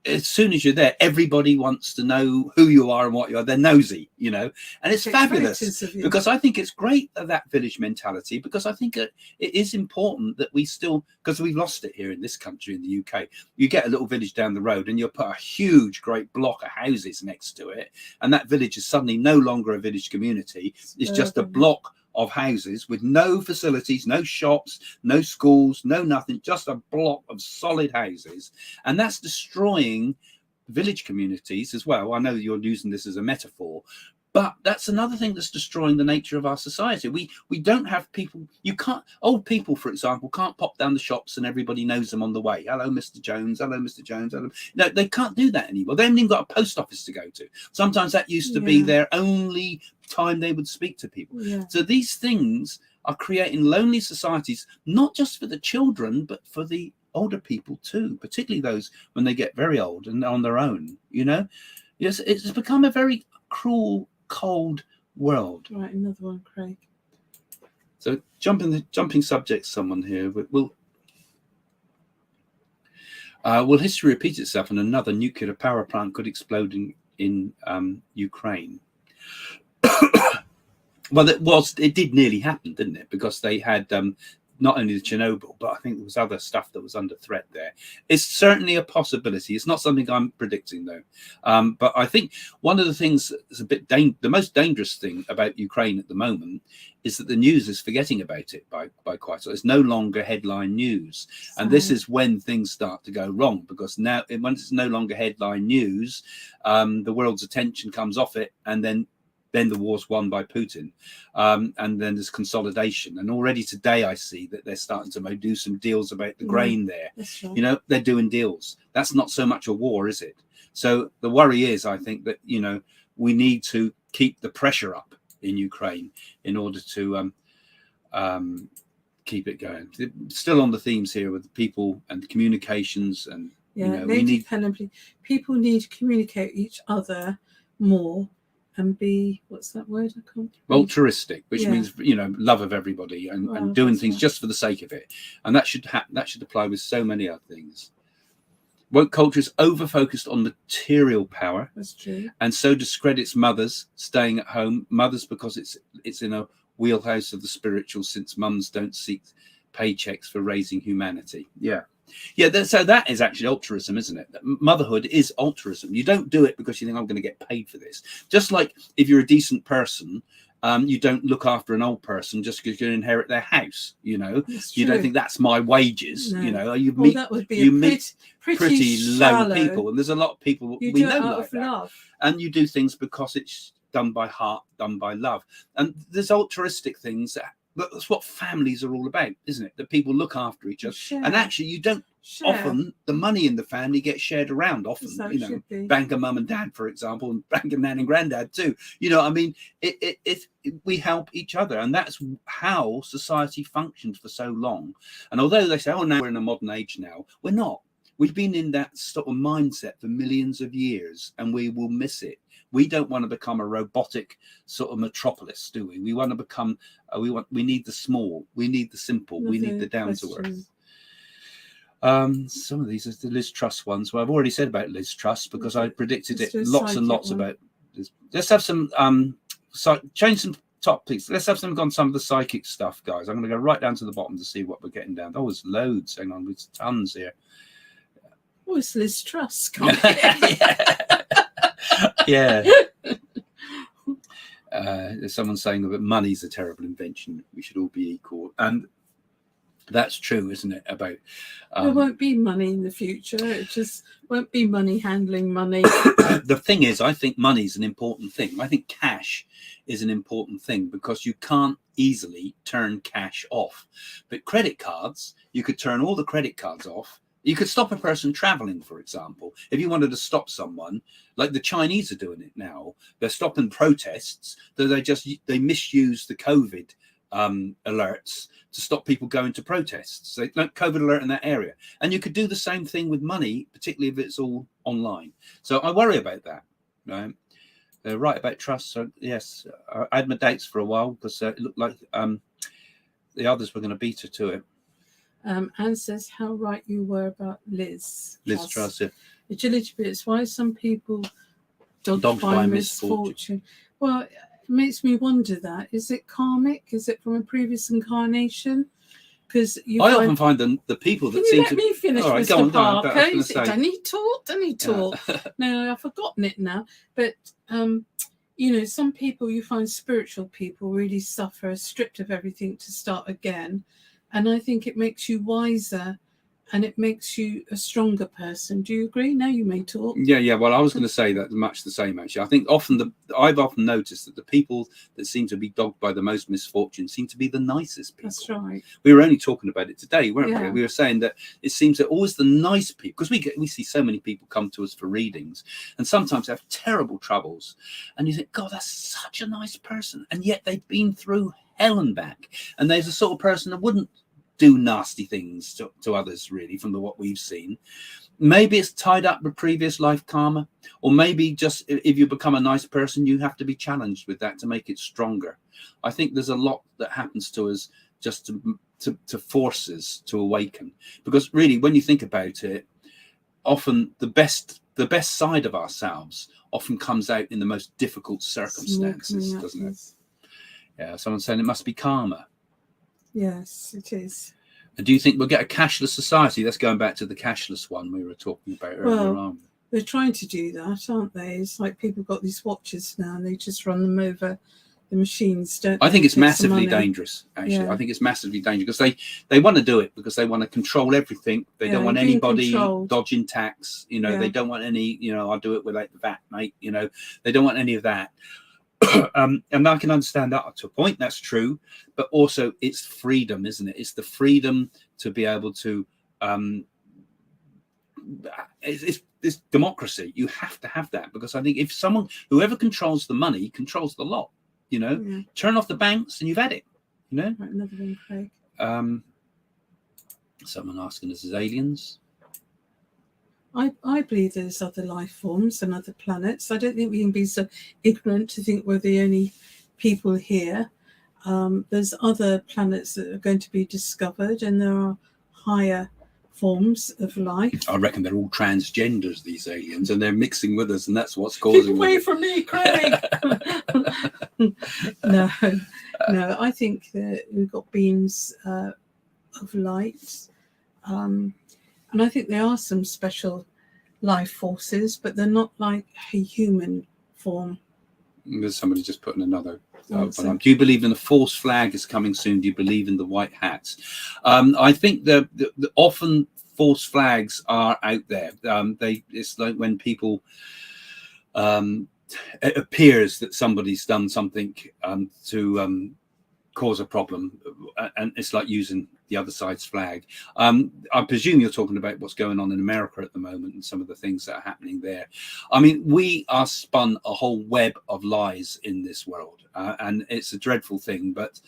as soon as you're there, everybody wants to know who you are and what you are. They're nosy, and it's fabulous, because I think it's great that village mentality, because I think it is important that we still, because we've lost it here in this country, in the UK. You get a little village down the road and you'll put a huge, great block of houses next to it, and that village is suddenly no longer a village community. It's just a block of houses with no facilities, no shops, no schools, no nothing, just a block of solid houses. And that's destroying village communities as well. I know you're using this as a metaphor, but that's another thing that's destroying the nature of our society. We don't have people, old people, for example, can't pop down the shops and everybody knows them on the way. Hello, Mr. Jones. Hello, Mr. Jones. Hello. No, they can't do that anymore. They haven't even got a post office to go to. Sometimes that used to be their only time they would speak to people. So these things are creating lonely societies, not just for the children, but for the older people too, particularly those when they get very old and on their own. Yes, it's become a very cruel, cold world. Right, another one, Craig. So jumping subject, someone here. Will history repeat itself and another nuclear power plant could explode in Ukraine? Well, it did nearly happen, didn't it? Because they had not only the Chernobyl, but I think there was other stuff that was under threat there. It's certainly a possibility. It's not something I'm predicting, though. But I think one of the things that's the most dangerous thing about Ukraine at the moment is that the news is forgetting about it by quite a lot. It's no longer headline news. And this is when things start to go wrong, because now, once it's no longer headline news, the world's attention comes off it, and then the war's won by Putin, and then there's consolidation. And already today I see that they're starting to do some deals about the grain there. That's right. They're doing deals. That's not so much a war, is it? So the worry is, I think that we need to keep the pressure up in Ukraine in order to keep it going. Still on the themes here with the people and communications, and people need to communicate with each other more. And be, what's that word? I can't. Altruistic, which means love of everybody and doing things just for the sake of it, and that should apply with so many other things. Woke culture is over focused on material power. That's true. And so discredits mothers staying at home. Mothers, because it's in a wheelhouse of the spiritual, since mums don't seek paychecks for raising humanity. So that is actually altruism, isn't it? Motherhood is altruism. You don't do it because you think, I'm going to get paid for this. Just like if you're a decent person, You don't look after an old person just because you inherit their house. You know, It's you don't true. think that's my wages. No. You know, you Oh, meet that would be you a meet pretty shallow. low people, and there's a lot of people You we do it know out like of that. love. And you do things because it's done by heart, done by love. And there's altruistic things that's what families are all about, isn't it? That people look after each other. Share. And actually, you don't often, the money in the family gets shared around often, So you know, banker mum and dad, for example, and banker nan and granddad too. You know, I mean, we help each other, and that's how society functioned for so long. And although they say, oh, now we're in a modern age now, we're not. We've been in that sort of mindset for millions of years, and we will miss it. We don't want to become a robotic sort of metropolis, do we? We want to become. We need the small. We need the simple. We need the down to earth. Some of these are the Liz Truss ones. Well, I've already said about Liz Truss because I predicted it lots and lots about. Let's have some. Change some topics. Let's have some on some of the psychic stuff, guys. I'm going to go right down to the bottom to see what we're getting down. Oh, there's loads. Hang on, there's tons here. Oh, it's Liz Truss. Yeah. There's someone saying that money's a terrible invention. We should all be equal, and that's true, isn't it? About there won't be money in the future. It just won't be money handling money. The thing is, I think money's an important thing. I think cash is an important thing because you can't easily turn cash off. But credit cards, you could turn all the credit cards off. You could stop a person traveling, for example. If you wanted to stop someone, like the Chinese are doing it now, they're stopping protests. They misuse the COVID alerts to stop people going to protests. They don't COVID alert in that area. And you could do the same thing with money, particularly if it's all online. So I worry about that. Right? They're right about trust. So yes, I had my dates for a while because it looked like the others were going to beat her to it. Anne says, how right you were about Liz Truss. Yeah. Agility bits. Why some people dogged by misfortune? Well, it makes me wonder that. Is it karmic? Is it from a previous incarnation? Because I often find the people that seem to... Let me finish, right, Mr. Parker. Don't need talk. No, I've forgotten it now. But, you know, some people, you find spiritual people really suffer, stripped of everything to start again. And I think it makes you wiser and it makes you a stronger person. Do you agree? Now you may talk. Yeah. Well, I was going to say that much the same, actually. I think I've often noticed that the people that seem to be dogged by the most misfortune seem to be the nicest people. That's right. We were only talking about it today, weren't we? We were saying that it seems that always the nice people, because we see so many people come to us for readings and sometimes have terrible troubles. And you think, God, that's such a nice person. And yet they've been through hell and back. And there's a sort of person that wouldn't do nasty things to others, really, from what we've seen. Maybe it's tied up with previous life karma, or maybe just if you become a nice person, you have to be challenged with that to make it stronger. I think there's a lot that happens to us just to force us to awaken, because really, when you think about it, often the best side of ourselves often comes out in the most difficult circumstances, doesn't it? Yeah, someone's saying it must be karma. Yes, it is. And do you think we'll get a cashless society? That's going back to the cashless one we were talking about earlier on. They're trying to do that, aren't they? It's like people got these watches now and they just run them over the machines, don't they? I think it's massively dangerous, actually. Yeah. I think it's massively dangerous because they want to do it because they want to control everything. They don't want anybody dodging tax. You know, they don't want any, I'll do it without the VAT, mate. They don't want any of that. And I can understand that to a point. That's true, but also it's freedom, isn't it? It's the freedom to be able to. It's democracy. You have to have that because I think if whoever controls the money controls the lot. Turn off the banks and you've had it. Right, another one, Craig. Someone asking us, is aliens? I believe there's other life forms and other planets. I don't think we can be so ignorant to think we're the only people here. There's other planets that are going to be discovered, and there are higher forms of life. I reckon they're all transgenders, these aliens, and they're mixing with us, and that's what's causing. Keep away from me, Craig. No. I think that we've got beams of light. And I think there are some special life forces, but they're not like a human form. There's somebody just putting another. Awesome. Do you believe in the false flag is coming soon? Do you believe in the white hats? I think the often false flags are out there. It's like when people, it appears that somebody's done something to cause a problem, and it's like using the other side's flag. I presume you're talking about what's going on in America at the moment and some of the things that are happening there. I mean, we are spun a whole web of lies in this world, and it's a dreadful thing, but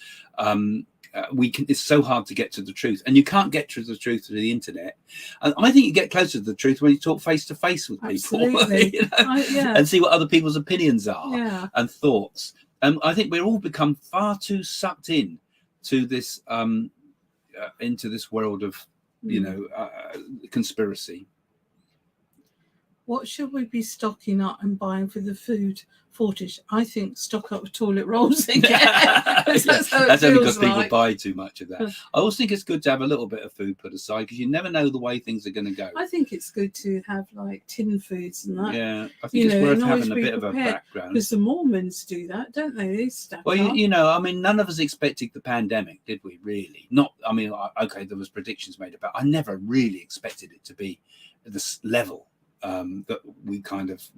it's so hard to get to the truth, and you can't get to the truth through the internet. And I think you get closer to the truth when you talk face to face with people. You know, and see what other people's opinions are and thoughts. And I think we're all become far too sucked in to this into this world of conspiracy. What should we be stocking up and buying for the food shortage? I think stock up with toilet rolls again. That's only because people buy too much of that. I also think it's good to have a little bit of food put aside, because you never know the way things are going to go. I think it's good to have like tin foods and that. Yeah, I think it's worth having a bit of a background. Because the Mormons do that, don't they? They stack well, up. I mean, none of us expected the pandemic, did we? Really? Not. I mean, okay, there was predictions made about. I never really expected it to be this level. That we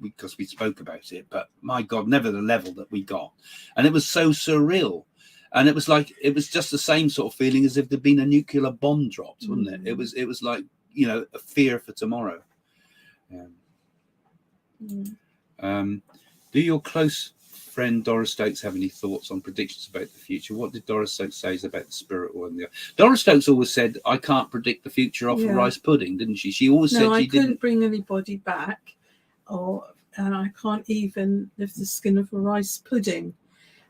because we spoke about it, but my God, never the level that we got. And it was so surreal. And it was just the same sort of feeling as if there'd been a nuclear bomb dropped, wasn't it? It was like, a fear for tomorrow. Do your close friend Doris Stokes have any thoughts on predictions about the future? What did Doris Stokes say about the spirit world? Doris Stokes always said, I can't predict the future off of rice pudding, didn't she? She always said I couldn't bring anybody back, and I can't even lift the skin of a rice pudding.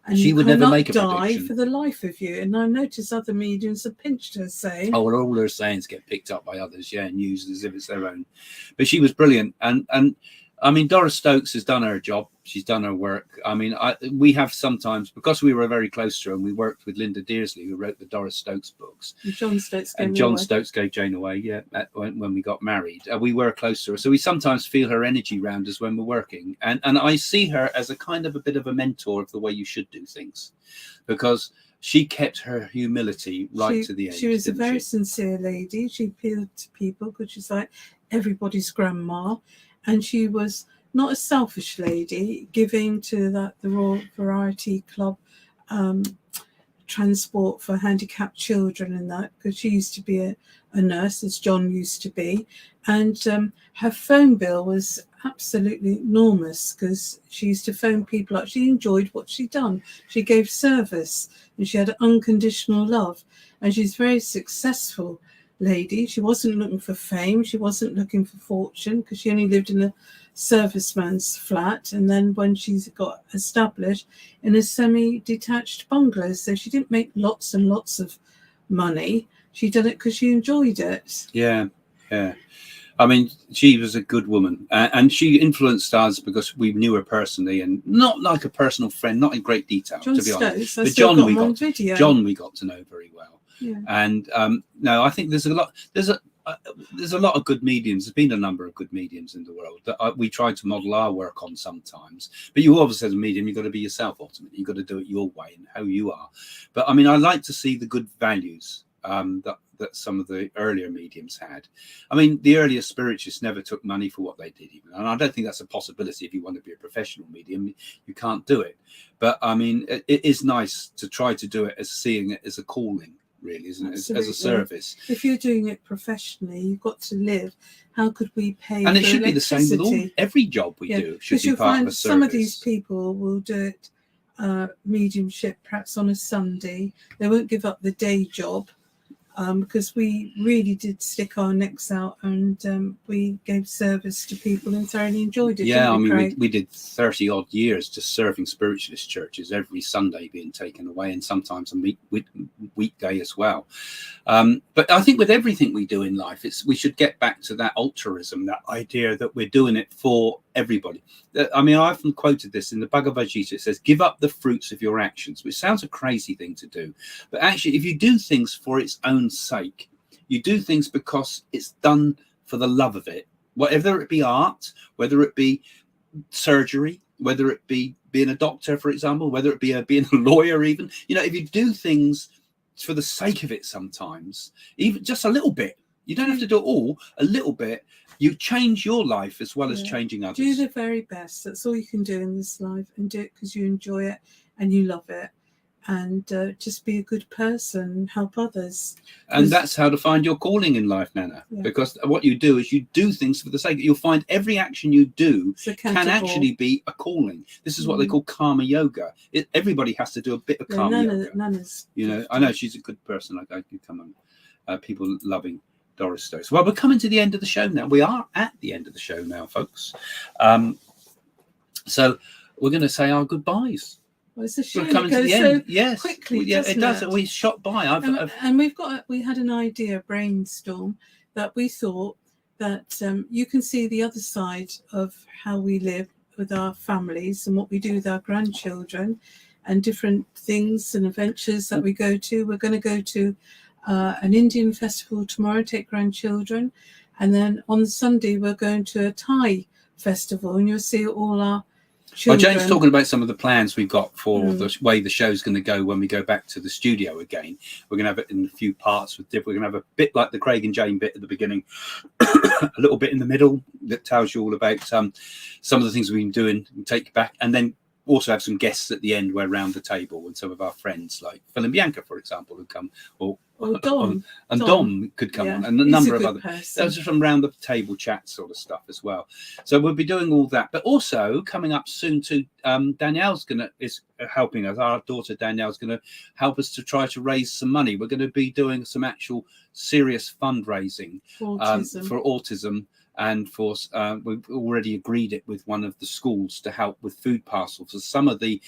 And she would never make a die prediction for the life of you. And I noticed other mediums have pinched her saying, well, all her sayings get picked up by others, and used as if it's their own. But she was brilliant, and I mean, Doris Stokes has done her job. She's done her work. I mean, we have sometimes, because we were very close to her, and we worked with Linda Dearsley, who wrote the Doris Stokes books. And John Stokes gave Jane away, when we got married. We were close to her. So we sometimes feel her energy around us when we're working. And I see her as a kind of a bit of a mentor of the way you should do things, because she kept her humility to the end. She was a very sincere lady. She appealed to people because she's like everybody's grandma. And she was not a selfish lady, giving to the Royal Variety Club transport for handicapped children and that, because she used to be a nurse, as John used to be. And her phone bill was absolutely enormous, because she used to phone people up. She enjoyed what she'd done. She gave service, and she had unconditional love. And she's very successful lady. She wasn't looking for fame. She wasn't looking for fortune, because she only lived in a serviceman's flat. And then when she got established in a semi-detached bungalow, so she didn't make lots and lots of money. She did it because she enjoyed it. Yeah. I mean, she was a good woman, and she influenced us because we knew her personally, and not like a personal friend, not in great detail, to be honest. But John, we got to know very well. Yeah. And no, I think there's a lot of good mediums. There's been a number of good mediums in the world that we try to model our work on sometimes. But you obviously, as a medium, you've got to be yourself ultimately. You've got to do it your way and how you are. But I mean, I like to see the good values that some of the earlier mediums had. I mean, the earlier spiritualists never took money for what they did, even. And I don't think that's a possibility. If you want to be a professional medium, you can't do it. But I mean, it is nice to try to do it as seeing it as a calling. Really, isn't it? As a service. If you're doing it professionally, you've got to live. How could we pay? And it should be the same with every job we do. Should be part of a service. Some of these people will do it mediumship perhaps on a Sunday. They won't give up the day job, because we really did stick our necks out, and we gave service to people and thoroughly enjoyed it. Yeah, I mean, we did 30 odd years just serving spiritualist churches, every Sunday being taken away, and sometimes a weekday as well. But I think with everything we do in life, we should get back to that altruism, that idea that we're doing it for everybody. I mean, I often quoted this in the Bhagavad Gita. It says, give up the fruits of your actions, which sounds a crazy thing to do. But actually, if you do things for its own sake, you do things because it's done for the love of it, whether it be art, whether it be surgery, whether it be being a doctor, for example, whether it be being a lawyer, even, you know, if you do things for the sake of it, sometimes even just a little bit, you don't have to do it all, a little bit, you change your life as well as changing others. Do the very best. That's all you can do in this life, and do it because you enjoy it and you love it. And just be a good person, help others. And that's how to find your calling in life, Nana. Yeah. Because what you do is you do things for the sake. You'll find every action you do can actually be a calling. This is what they call karma yoga. Everybody has to do a bit of karma yoga. Nana's, you know, I know she's a good person. Like I can come on. People loving Doris Stokes. Well, we're coming to the end of the show now. We are at the end of the show now, folks. So we're going to say our goodbyes. Well, it's a shame we're coming to the end. Yes, quickly. Yeah, it does. We shot by. And we had an idea, brainstorm, that we thought that you can see the other side of how we live with our families and what we do with our grandchildren, and different things and adventures that we go to. We're going to go to an Indian festival tomorrow, take grandchildren, and then on Sunday we're going to a Thai festival, and you'll see all our children. Well, Jane's talking about some of the plans we've got for the way the show's going to go when we go back to the studio again. We're going to have it in a few parts. We're going to have a bit like the Craig and Jane bit at the beginning, a little bit in the middle that tells you all about some of the things we've been doing and take you back, and then also have some guests at the end. We're around the table with some of our friends like Phil and Bianca, for example, who come, or Dom. Dom could come on, and a number of other those are from round the table chat sort of stuff as well. So we'll be doing all that, but also coming up soon too, Danielle's is helping us. Our daughter Danielle's going to help us to try to raise some money. We're going to be doing some actual serious fundraising for autism. And for we've already agreed it with one of the schools to help with food parcels for some of the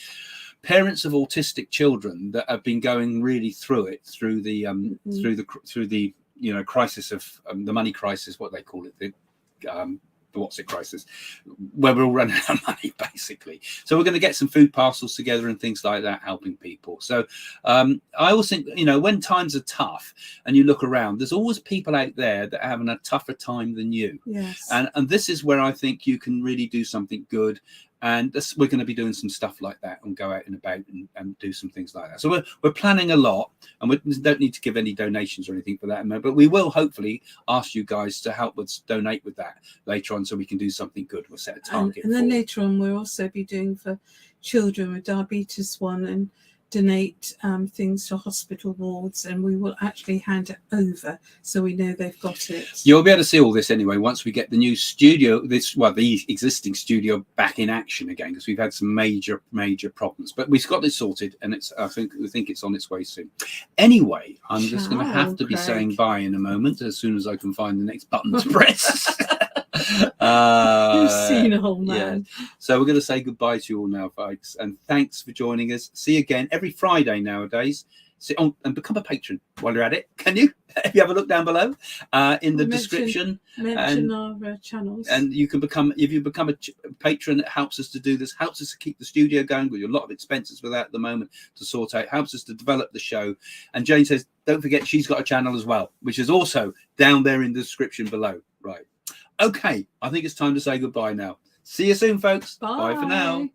parents of autistic children that have been going really through the you know, crisis of the money crisis, what they call it, the what's it crisis, where we're all running out of money basically. So we're going to get some food parcels together and things like that, helping people. So I always think, you know, when times are tough and you look around, there's always people out there that are having a tougher time than you. Yes. And this is where I think you can really do something good. And we're going to be doing some stuff like that and go out and about and do some things like that. So we're planning a lot, and we don't need to give any donations or anything for that, but we will hopefully ask you guys to help us donate with that later on, so we can do something good. We'll set a target. And then later on, we'll also be doing for children with diabetes 1 and donate things to hospital wards, and we will actually hand it over so we know they've got it. You'll be able to see all this anyway once we get the new studio, the existing studio back in action again, because we've had some major problems, but we've got this sorted, and we think it's on its way soon. Anyway, I'm just going to have to be saying bye in a moment as soon as I can find the next button to press. You've seen a old man. Yeah. So we're going to say goodbye to you all now, folks, and thanks for joining us. See you again every Friday nowadays. And become a patron while you're at it. Can you? If you have a look down below in the description, mention our channels, and you can become. If you become a patron, it helps us to do this. Helps us to keep the studio going. We've got a lot of expenses for that at the moment to sort out. Helps us to develop the show. And Jane says, don't forget, she's got a channel as well, which is also down there in the description below. Right. Okay, I think it's time to say goodbye now. See you soon, folks. Bye. Bye for now.